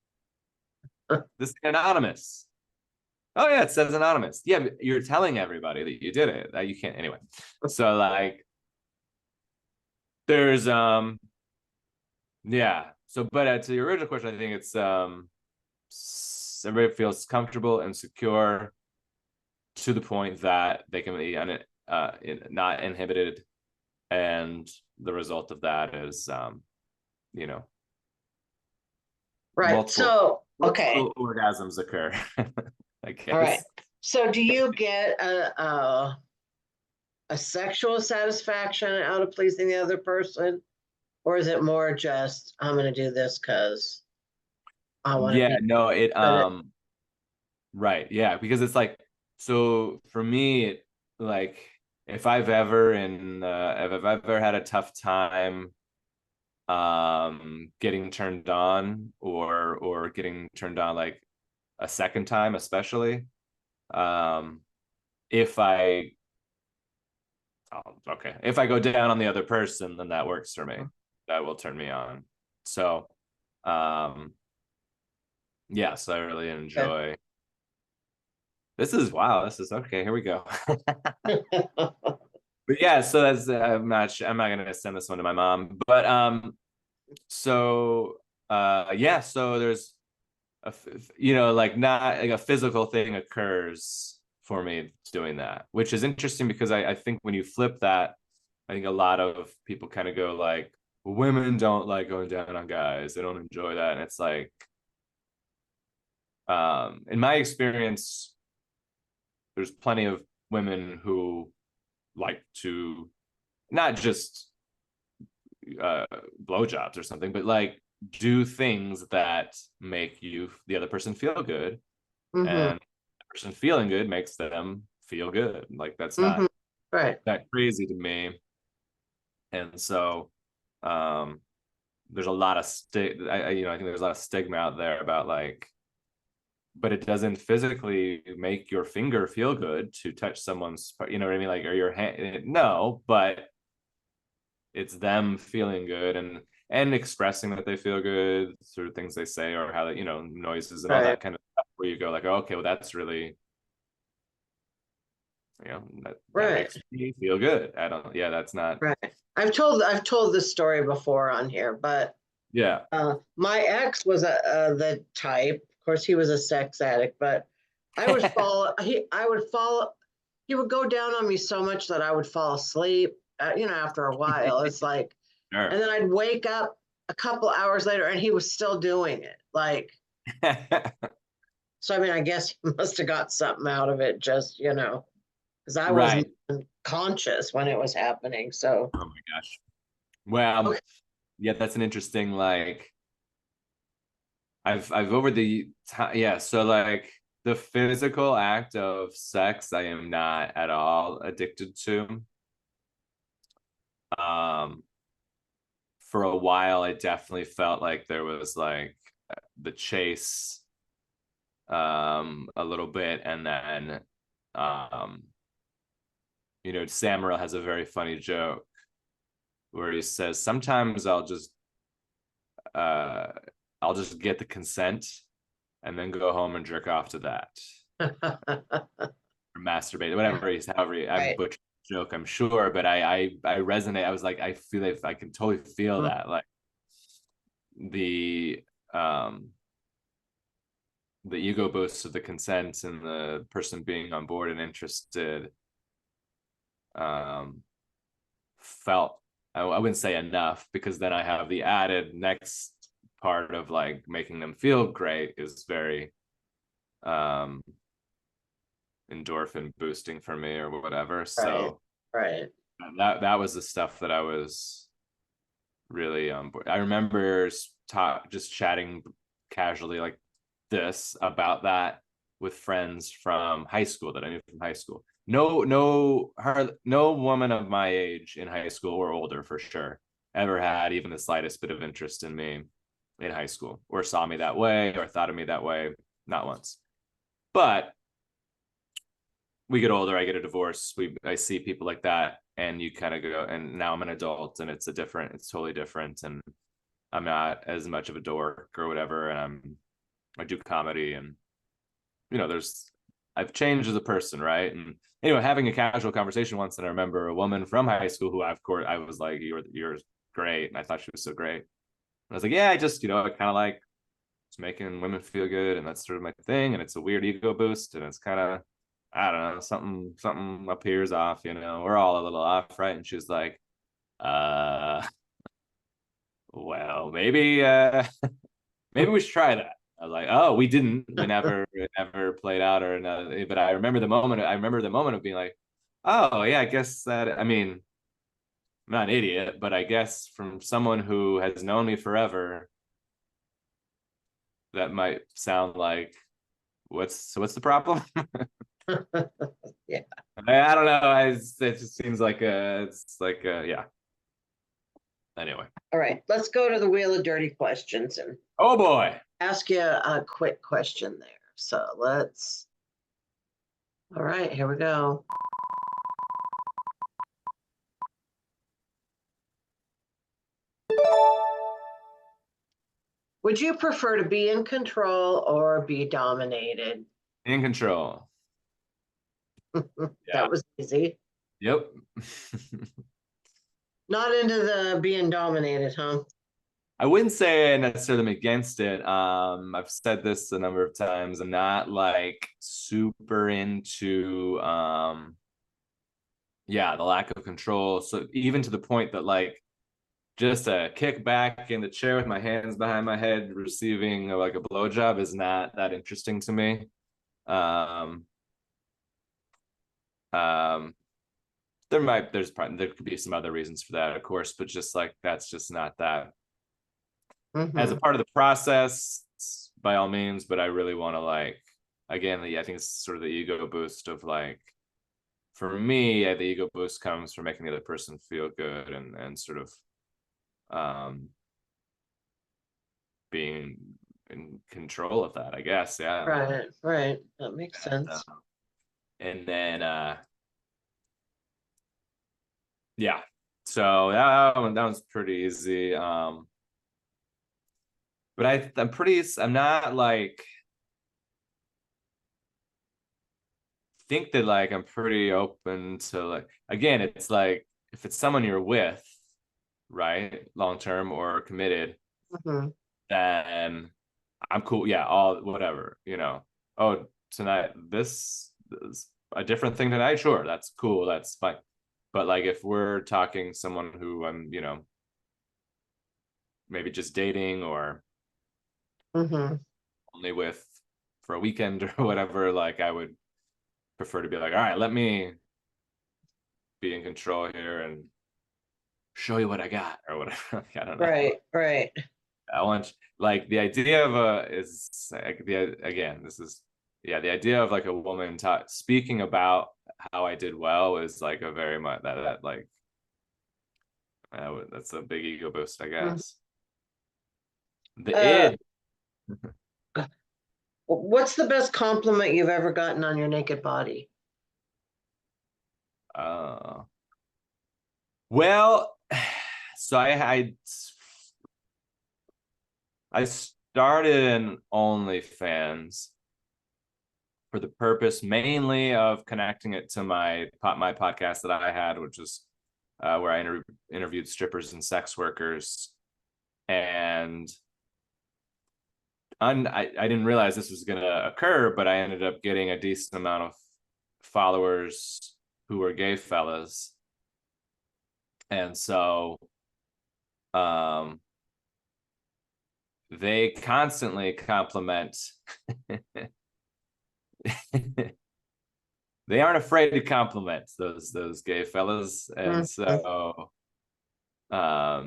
this is anonymous. Oh yeah, it says anonymous. Yeah, but you're telling everybody that you did it. That you can't anyway. So like, there's yeah. So, but to your original question, I think it's everybody feels comfortable and secure to the point that they can be not inhibited, and the result of that is you know Right. multiple So, okay. multiple orgasms occur. I All right. guess. So do you get a sexual satisfaction out of pleasing the other person? Or is it more just, I'm going to do this because I want to Yeah, be no, it good? right, yeah, because it's like, so for me, like, if I've ever had a tough time getting turned on, or getting turned on, like, a second time, especially. If I if I go down on the other person, then that works for me. That will turn me on. So yes, I really enjoy. This is okay. Here we go. But yeah, so that's I'm not gonna send this one to my mom, but so yeah, so there's like not like a physical thing occurs for me doing that, which is interesting because I think when you flip that, I think a lot of people kind of go like, well, women don't like going down on guys, they don't enjoy that, and it's like in my experience, there's plenty of women who like to not just blowjobs or something, but like do things that make the other person feel good, and the person feeling good makes them feel good. Like that's not that crazy to me. And so there's a lot of I think there's a lot of stigma out there about like, but it doesn't physically make your finger feel good to touch someone's, you know what I mean, like, or your hand. No, but it's them feeling good and expressing that they feel good through things they say or how they, noises and all that kind of stuff, where you go like, oh, okay, well, that's really, that makes me feel good. That's not right. I've told this story before on here, but yeah. My ex was the type. Of course, he was a sex addict, but I would fall. He would go down on me so much that I would fall asleep. After a while, it's like, Sure. And then I'd wake up a couple hours later, and he was still doing it. Like, so I mean, I guess he must have got something out of it, just because I wasn't conscious when it was happening. So, oh my gosh, well, okay. Yeah, that's an interesting, like, I've over the time, yeah. So like the physical act of sex, I am not at all addicted to. For a while, I definitely felt like there was like the chase, a little bit, and then, Sam Morril has a very funny joke where he says, "Sometimes I'll just get the consent and then go home and jerk off to that." Or masturbate, whatever he's, however I butchered the joke, I'm sure, but I resonate. I was like, I feel like I can totally feel that, like the ego boost of the consent and the person being on board and interested, felt, I wouldn't say enough, because then I have the added next part of like making them feel great is very endorphin boosting for me or whatever. So that was the stuff that I was really on board. I remember just chatting casually like this about that with friends from high school that I knew from high school. No woman of my age in high school or older for sure ever had even the slightest bit of interest in me in high school, or saw me that way, or thought of me that way. Not once. But we get older, I get a divorce, I see people like that, and you kind of go, and now I'm an adult, and it's totally different, and I'm not as much of a dork or whatever, and I do comedy, and I've changed as a person, right? And anyway, having a casual conversation once, and I remember a woman from high school who, of course, I was like, you're great, and I thought she was so great. And I was like, yeah, I just, I kind of like just making women feel good, and that's sort of my thing, and it's a weird ego boost, and it's kind of, I don't know, something appears off, we're all a little off, right? And she was like, well, maybe maybe we should try that. I was like, oh, we never played out, or no, but I remember the moment of being like, oh yeah, I guess that, I mean, I'm not an idiot, but I guess from someone who has known me forever, that might sound like, what's the problem? Yeah. I don't know. It just seems like yeah. Anyway. All right, let's go to the wheel of dirty questions, and oh boy, ask you a quick question there. So all right, here we go. Would you prefer to be in control or be dominated? In control. Yeah. That was easy. Yep. Not into the being dominated, huh? I wouldn't say necessarily I'm against it. I've said this a number of times. I'm not like super into yeah, the lack of control. So even to the point that like just a kick back in the chair with my hands behind my head, receiving like a blowjob is not that interesting to me. Um, um, there could be some other reasons for that, of course, but just like that's just not that as a part of the process, by all means. But I really want to like again, I think it's sort of the ego boost of like for me, the ego boost comes from making the other person feel good and sort of being in control of that, I guess. Yeah. Right. That makes sense. And then yeah. So that one's pretty easy. But I'm not like think that like I'm pretty open to like again, it's like if it's someone you're with, right, long term or committed, then I'm cool. Yeah, all whatever, you know. Oh, tonight this is a different thing tonight. Sure, that's cool. That's fine. But like if we're talking someone who I'm, you know, maybe just dating or only with for a weekend or whatever, like I would prefer to be like, all right, let me be in control here and show you what I got or whatever. I don't know. Right. I want like the idea of is like the again, this is yeah, the idea of like a woman speaking about how I did well is like a very much that like that's a big ego boost, I guess. The id. What's the best compliment you've ever gotten on your naked body? Well, so I started in OnlyFans for the purpose mainly of connecting it to my podcast that I had, which is where I interviewed strippers and sex workers, and I didn't realize this was going to occur, but I ended up getting a decent amount of followers who were gay fellas, and so they constantly compliment. They aren't afraid to compliment those gay fellas, and so yeah,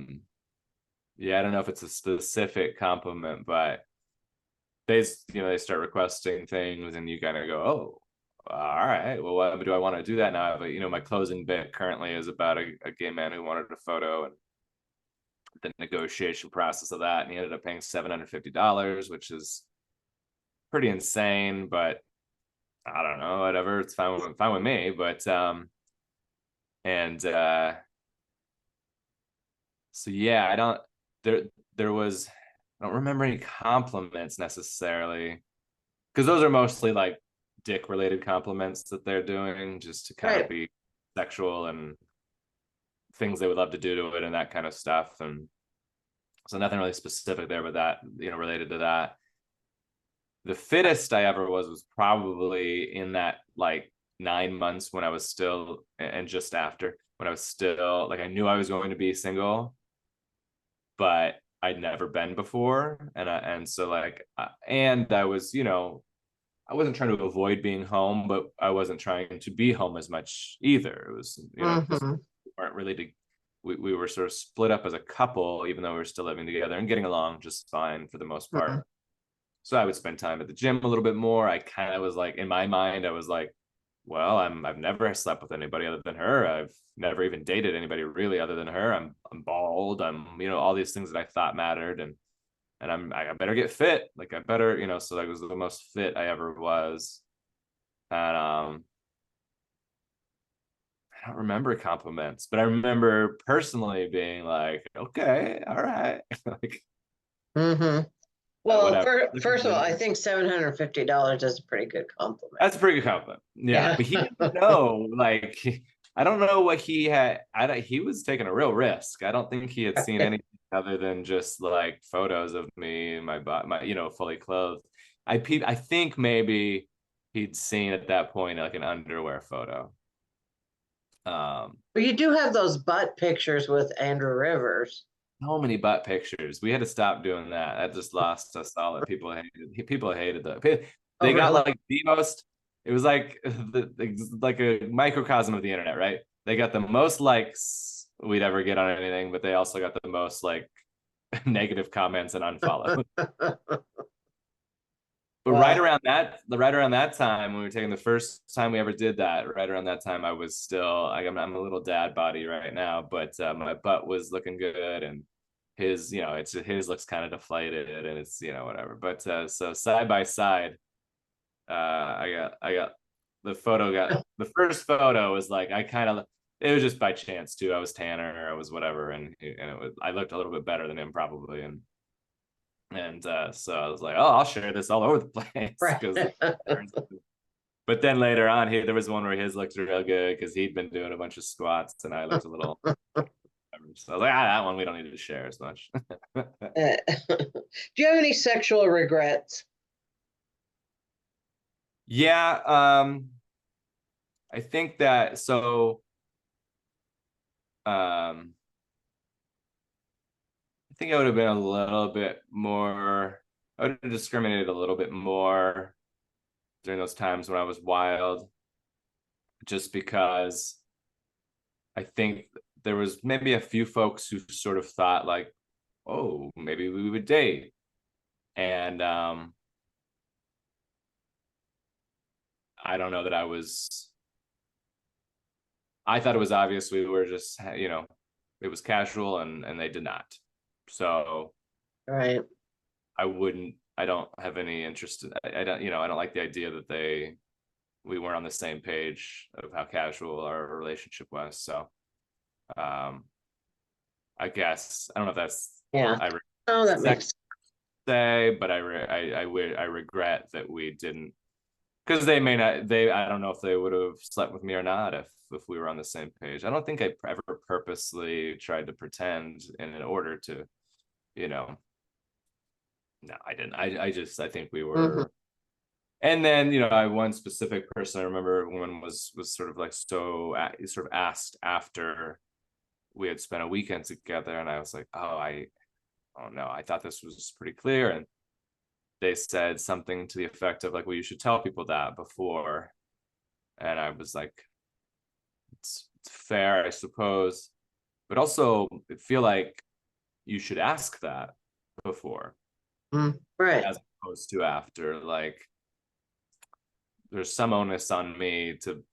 I don't know if it's a specific compliment, but they start requesting things, and you kind of go, oh, all right, well, what do I want to do that now? But my closing bit currently is about a gay man who wanted a photo, and the negotiation process of that, and he ended up paying $750, which is pretty insane, but I don't know, whatever, it's fine with me. But and so yeah, there was, I don't remember any compliments necessarily, because those are mostly like dick related compliments that they're doing just to kind of be sexual and things they would love to do to it and that kind of stuff. And so nothing really specific there, but that, related to that. The fittest I ever was probably in that like 9 months when I was still, and just after, when I was still like, I knew I was going to be single, but I'd never been before. And so like, and I was, I wasn't trying to avoid being home, but I wasn't trying to be home as much either. It was, we weren't really we were sort of split up as a couple, even though we were still living together and getting along just fine for the most part. So I would spend time at the gym a little bit more. I kind of was like, in my mind, I was like, well, I've never slept with anybody other than her. I've never even dated anybody really other than her. I'm bald. I'm, all these things that I thought mattered. and I better get fit. Like I better, you know, so that was the most fit I ever was. And I don't remember compliments, but I remember personally being like, okay, all right. Like Mm-hmm. Well, whatever. first of all, I think $750 is a pretty good compliment. That's a pretty good compliment. Yeah, Yeah. but he didn't know. Like, I don't know what he had. He was taking a real risk. I don't think he had seen anything other than just like photos of me, my you know, fully clothed. I think maybe he'd seen at that point like an underwear photo. But you do have those butt pictures with Andrew Rivers. So many butt pictures. We had to stop doing that. That just lost us all. That people hated that. Oh, They got really? like the most. It was like like a microcosm of the internet, right? They got the most likes we'd ever get on anything, but they also got the most like negative comments and unfollow. But Well, right around that time, when we were taking the first time we ever did that, right around that time, I was still, I'm a little dad body right now, but my butt was looking good, and his, you know, it's his looks kind of deflated, and it's, you know, whatever. But so side by side, I got the first photo was like it was just by chance too. I was tanner, I was whatever, and it was I looked a little bit better than him probably, and so I was like, oh, I'll share this all over the place right. because. But then later on, there was one where his looked real good because he'd been doing a bunch of squats, and I looked a little. So I was like, that one we don't need to share as much. Do you have any sexual regrets? Yeah, I think that um, I think I would have been a little bit more. I would have discriminated a little bit more during those times when I was wild, just because I think there was maybe a few folks who sort of thought like, oh, maybe we would date. And I don't know that I thought it was obvious we were just, you know, it was casual, and they did not. So Right. I don't have any interest. I don't, you know, I don't like the idea that we weren't on the same page of how casual our relationship was. So um, I guess, I don't know if that's, Yeah. I Oh, that makes say, but I regret that we didn't, because they may not, I don't know if they would have slept with me or not if we were on the same page. I don't think I ever purposely tried to pretend in order to, you know, no, I didn't. I think we mhm. were. And then, you know, I one specific person I remember, woman was sort of like sort of asked after we had spent a weekend together, and I was like, oh no, I thought this was pretty clear. And they said something to the effect of like, well, you should tell people that before. And I was like, it's fair, I suppose, but also I feel like you should ask that before Right. as opposed to after. Like, there's some onus on me to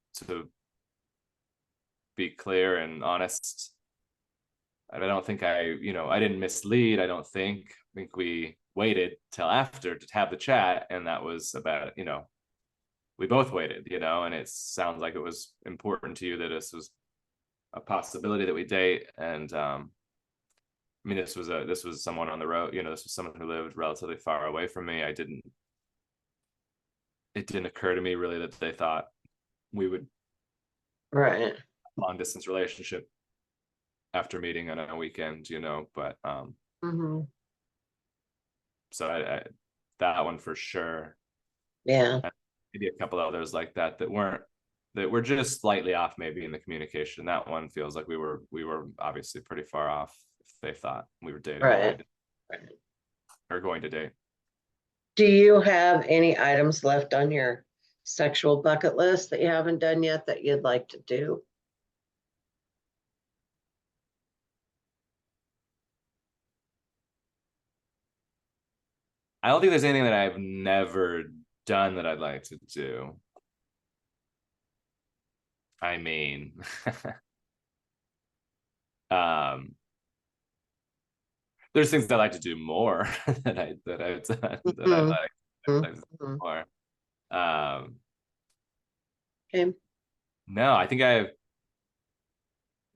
be clear and honest. I don't think you know, I didn't mislead. I think we waited till after to have the chat, and that was about, you know, we both waited, you know, and it sounds like it was important to you that this was a possibility that we date. And I mean, this was someone on the road, you know, this was someone who lived relatively far away from me. It didn't occur to me really that they thought we would Right. long distance relationship after meeting on a weekend, you know. But Hmm. so that one for sure. Yeah. And maybe a couple others like that were just slightly off maybe in the communication. That one feels like we were obviously pretty far off if they thought we were dating Right. Right. or going to date. Do you have any items left on your sexual bucket list that you haven't done yet that you'd like to do? I don't think there's anything that I've never done that I'd like to do. I mean, um, there's things I like to do more that I Mhm. like to do Mhm. more. Um, Okay. no, I think I've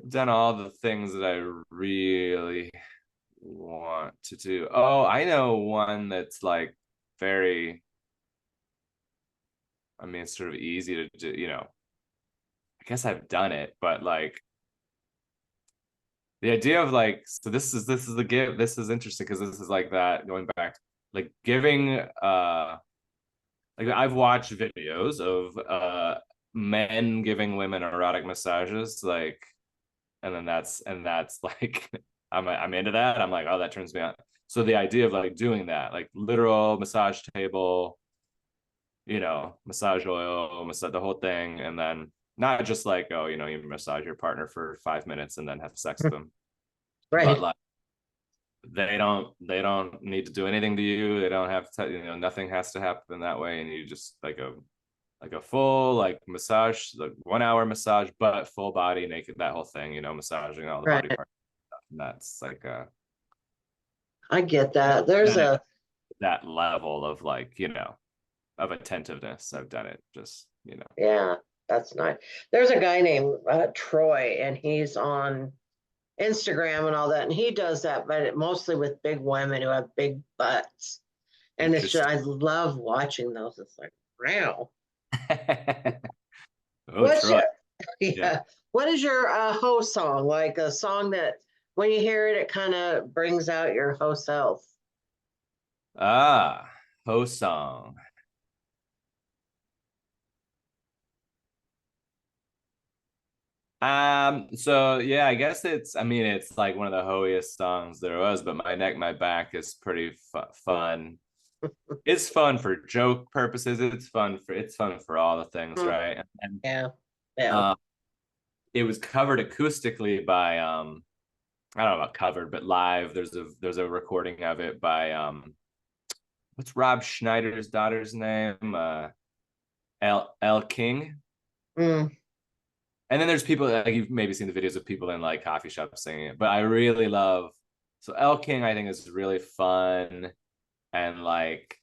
done all the things that I really want to do. Oh, I know one that's like very, I mean, it's sort of easy to do, I guess I've done it, but like the idea of like, so this is the give, this is interesting because this is like that going back, like giving like I've watched videos of men giving women erotic massages, like, and that's like I'm into that. I'm like, oh, that turns me on. So the idea of like doing that, like literal massage table, massage oil, massage the whole thing, and then not just like, oh, you massage your partner for 5 minutes and then have sex with them, but Right. like they don't need to do anything to you. They don't have to, nothing has to happen that way, and you just like a full like massage, like 1 hour massage, but full body naked, that whole thing, massaging all the body Right. parts. And that's like I get I've that. There's done it a that level of like, of attentiveness. I've done it just, Yeah, that's nice. There's a guy named Troy, and he's on Instagram and all that, and he does that, but mostly with big women who have big butts. And it's just, interesting. I love watching those. It's like, wow. Oh, What's Troy. your, Yeah. yeah, what is your host song? Like a song that when you hear it, it kind of brings out your host self. Ah, Ho song. So yeah, I guess I mean, it's like one of the hoiest songs there was, but My Neck, My Back is pretty fun. It's fun for joke purposes. It's fun for all the things, Mm, right? And yeah, yeah. uh, it was covered acoustically by I don't know about covered, but live. There's a recording of it by what's Rob Schneider's daughter's name? L King. Mm, And then there's people like you've maybe seen the videos of people in like coffee shops singing it, but I really love. So L King, I think, is really fun, and like,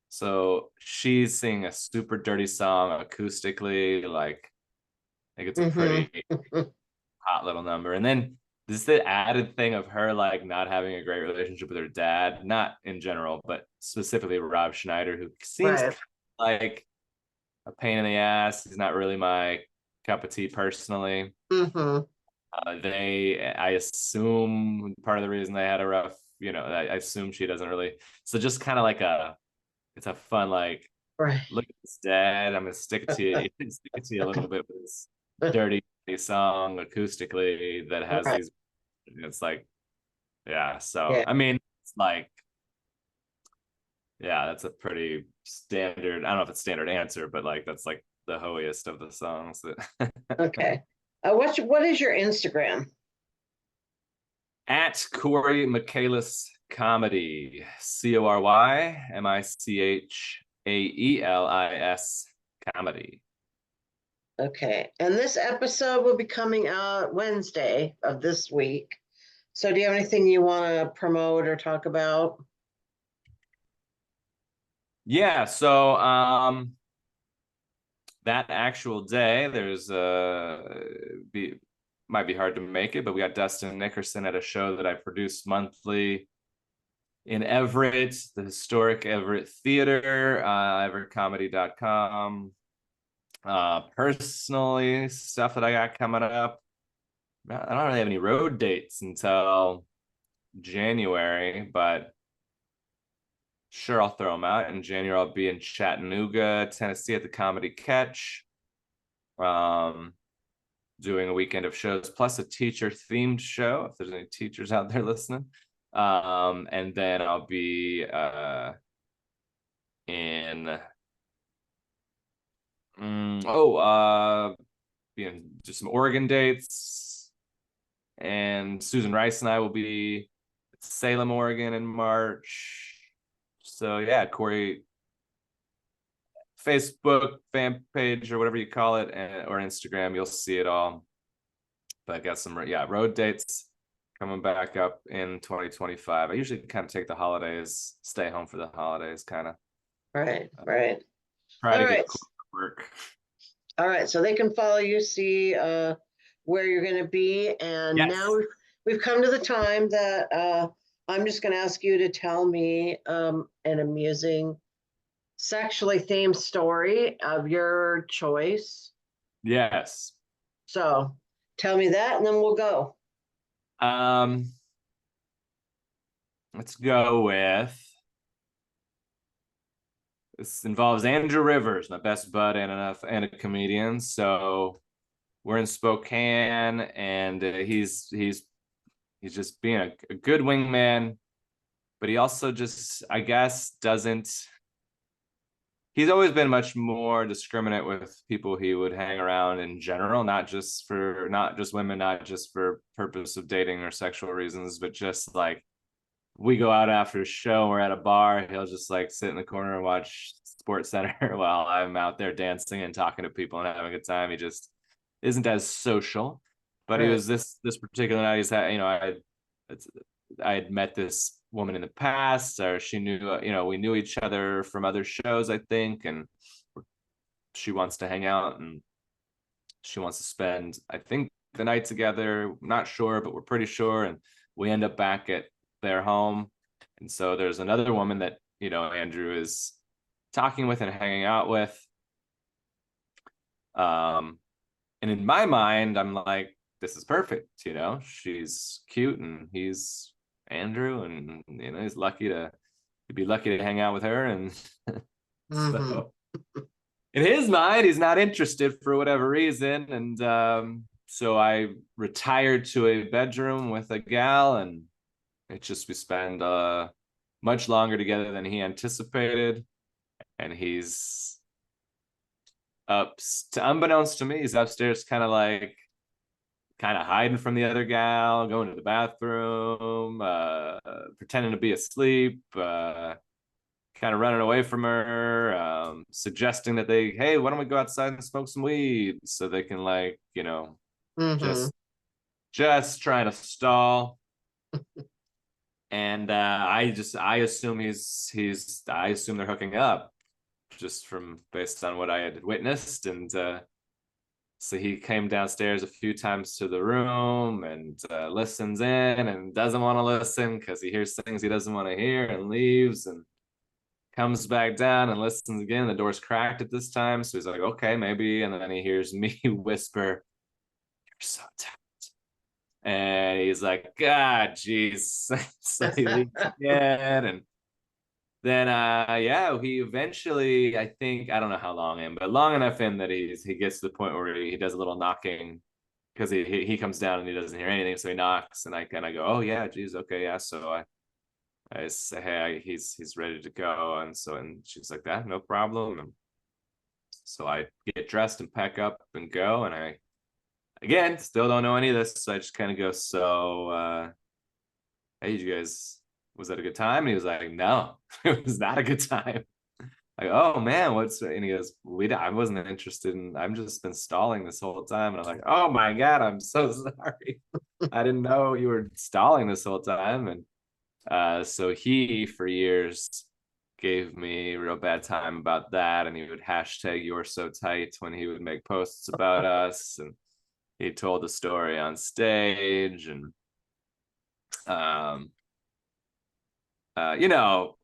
so she's singing a super dirty song acoustically. Like, I think it's a hmm pretty hot little number. And then this the added thing of her like not having a great relationship with her dad, not in general, but specifically Rob Schneider, who seems Right. kind of like a pain in the ass. He's not really my cup of tea personally. hmm I assume part of the reason they had a rough, I assume she doesn't really. So just kind of like it's a fun like, Right. look at this dad. I'm gonna stick it to you, stick it to you a little bit with this dirty song acoustically that has Right. these. It's like, yeah. So Yeah. I mean, it's like, yeah, that's a pretty standard. I don't know if it's standard answer, but like that's like the hoiest of the songs that. Okay. What is your Instagram? At Cory Michaelis Comedy, CoryMichaelis Comedy. Okay. And this episode will be coming out Wednesday of this week. So do you have anything you want to promote or talk about? Yeah, so that actual day, there's be might be hard to make it, but we got Dustin Nickerson at a show that I produce monthly in Everett, the historic Everett Theater, everettcomedy.com. Personally, stuff that I got coming up. I don't really have any road dates until January, but sure, I'll throw them out. In January, I'll be in Chattanooga, Tennessee at the Comedy Catch, um, doing a weekend of shows plus a teacher themed show. If there's any teachers out there listening, and then I'll be in being just some Oregon dates, and Susan Rice and I will be at Salem, Oregon in March. So yeah, Cory Facebook fan page or whatever you call it, or Instagram, you'll see it all. But I got some road dates coming back up in 2025. I usually kind of take the holidays, stay home for the holidays, kind of Right, right. try All to right. get close to work. All right. So they can follow you, see where you're going to be. And now Yes. we've come to the time that I'm just going to ask you to tell me an amusing sexually themed story of your choice. Yes. So tell me that and then we'll go. Um, let's go with this involves Andrew Rivers, my best bud and a comedian. So we're in Spokane, and he's just being a good wingman, but he also just, I guess, doesn't. He's always been much more discriminate with people he would hang around in general, not just women, not just for purpose of dating or sexual reasons, but just like we go out after a show, we're at a bar, he'll just like sit in the corner and watch Sports Center while I'm out there dancing and talking to people and having a good time. He just isn't as social. But he Right. was this particular night. He's had, I had met this woman in the past, or she knew, we knew each other from other shows, I think, and she wants to hang out and she wants to spend, I think, the night together. Not sure, but we're pretty sure. And we end up back at their home. And so there's another woman that, Andrew is talking with and hanging out with. And in my mind, I'm like, this is perfect. She's cute and he's Andrew, and he'd be lucky to hang out with her. And Mm-hmm. so in his mind, he's not interested for whatever reason. And so I retired to a bedroom with a gal, and we spend much longer together than he anticipated. And he's unbeknownst to me, he's upstairs kind of hiding from the other gal, going to the bathroom, pretending to be asleep, kind of running away from her, suggesting that hey, why don't we go outside and smoke some weed, so they can Mm-hmm. just trying to stall. And I assume I assume they're hooking up, just from based on what I had witnessed. And so he came downstairs a few times to the room and listens in and doesn't want to listen because he hears things he doesn't want to hear, and leaves and comes back down and listens again. The door's cracked at this time, so he's like, okay, maybe. And then he hears me whisper, "You're so tight." And he's like, God, jeez. So he leaves again. And then he eventually, I think, I don't know how long in, but long enough in that he gets to the point where he does a little knocking, because he comes down and he doesn't hear anything, so he knocks, and I kind of go, oh yeah, geez, okay, yeah. So I say, hey, he's ready to go. And she's like, that, no problem. And so I get dressed and pack up and go, and I again still don't know any of this, so I just kind of go, so hey, you guys, was that a good time? And he was like, no, it was not a good time. Like, oh man, and he goes, I wasn't interested in, I've just been stalling this whole time. And I'm like, oh my God, I'm so sorry. I didn't know you were stalling this whole time. And so he, for years, gave me a real bad time about that. And he would hashtag "you're so tight" when he would make posts about us. And he told the story on stage. And um you know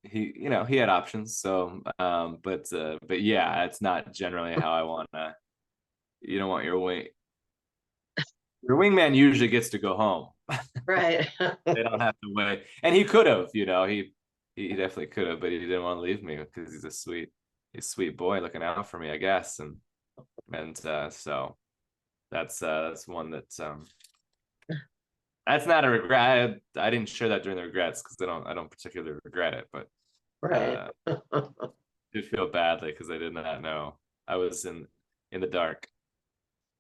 he had options. So but yeah, it's not generally how I want to. You don't want your wingman usually gets to go home. Right. They don't have to wait. And he could have, he definitely could have, but he didn't want to leave me because he's a sweet boy looking out for me, I guess. And so that's one that's not a regret. I didn't share that during the regrets because I don't particularly regret it, but Right. uh did feel badly because I did not know. I was in the dark,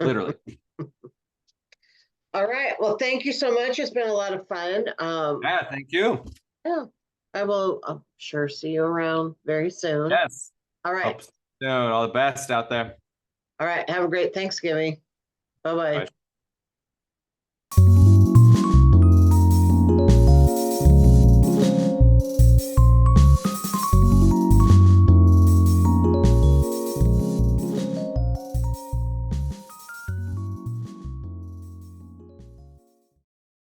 literally. All right. Well, thank you so much. It's been a lot of fun. Yeah, thank you. Yeah, I will, I'm sure, see you around very soon. Yes. All right. Hope soon. All the best out there. All right. Have a great Thanksgiving. Bye bye. Bye.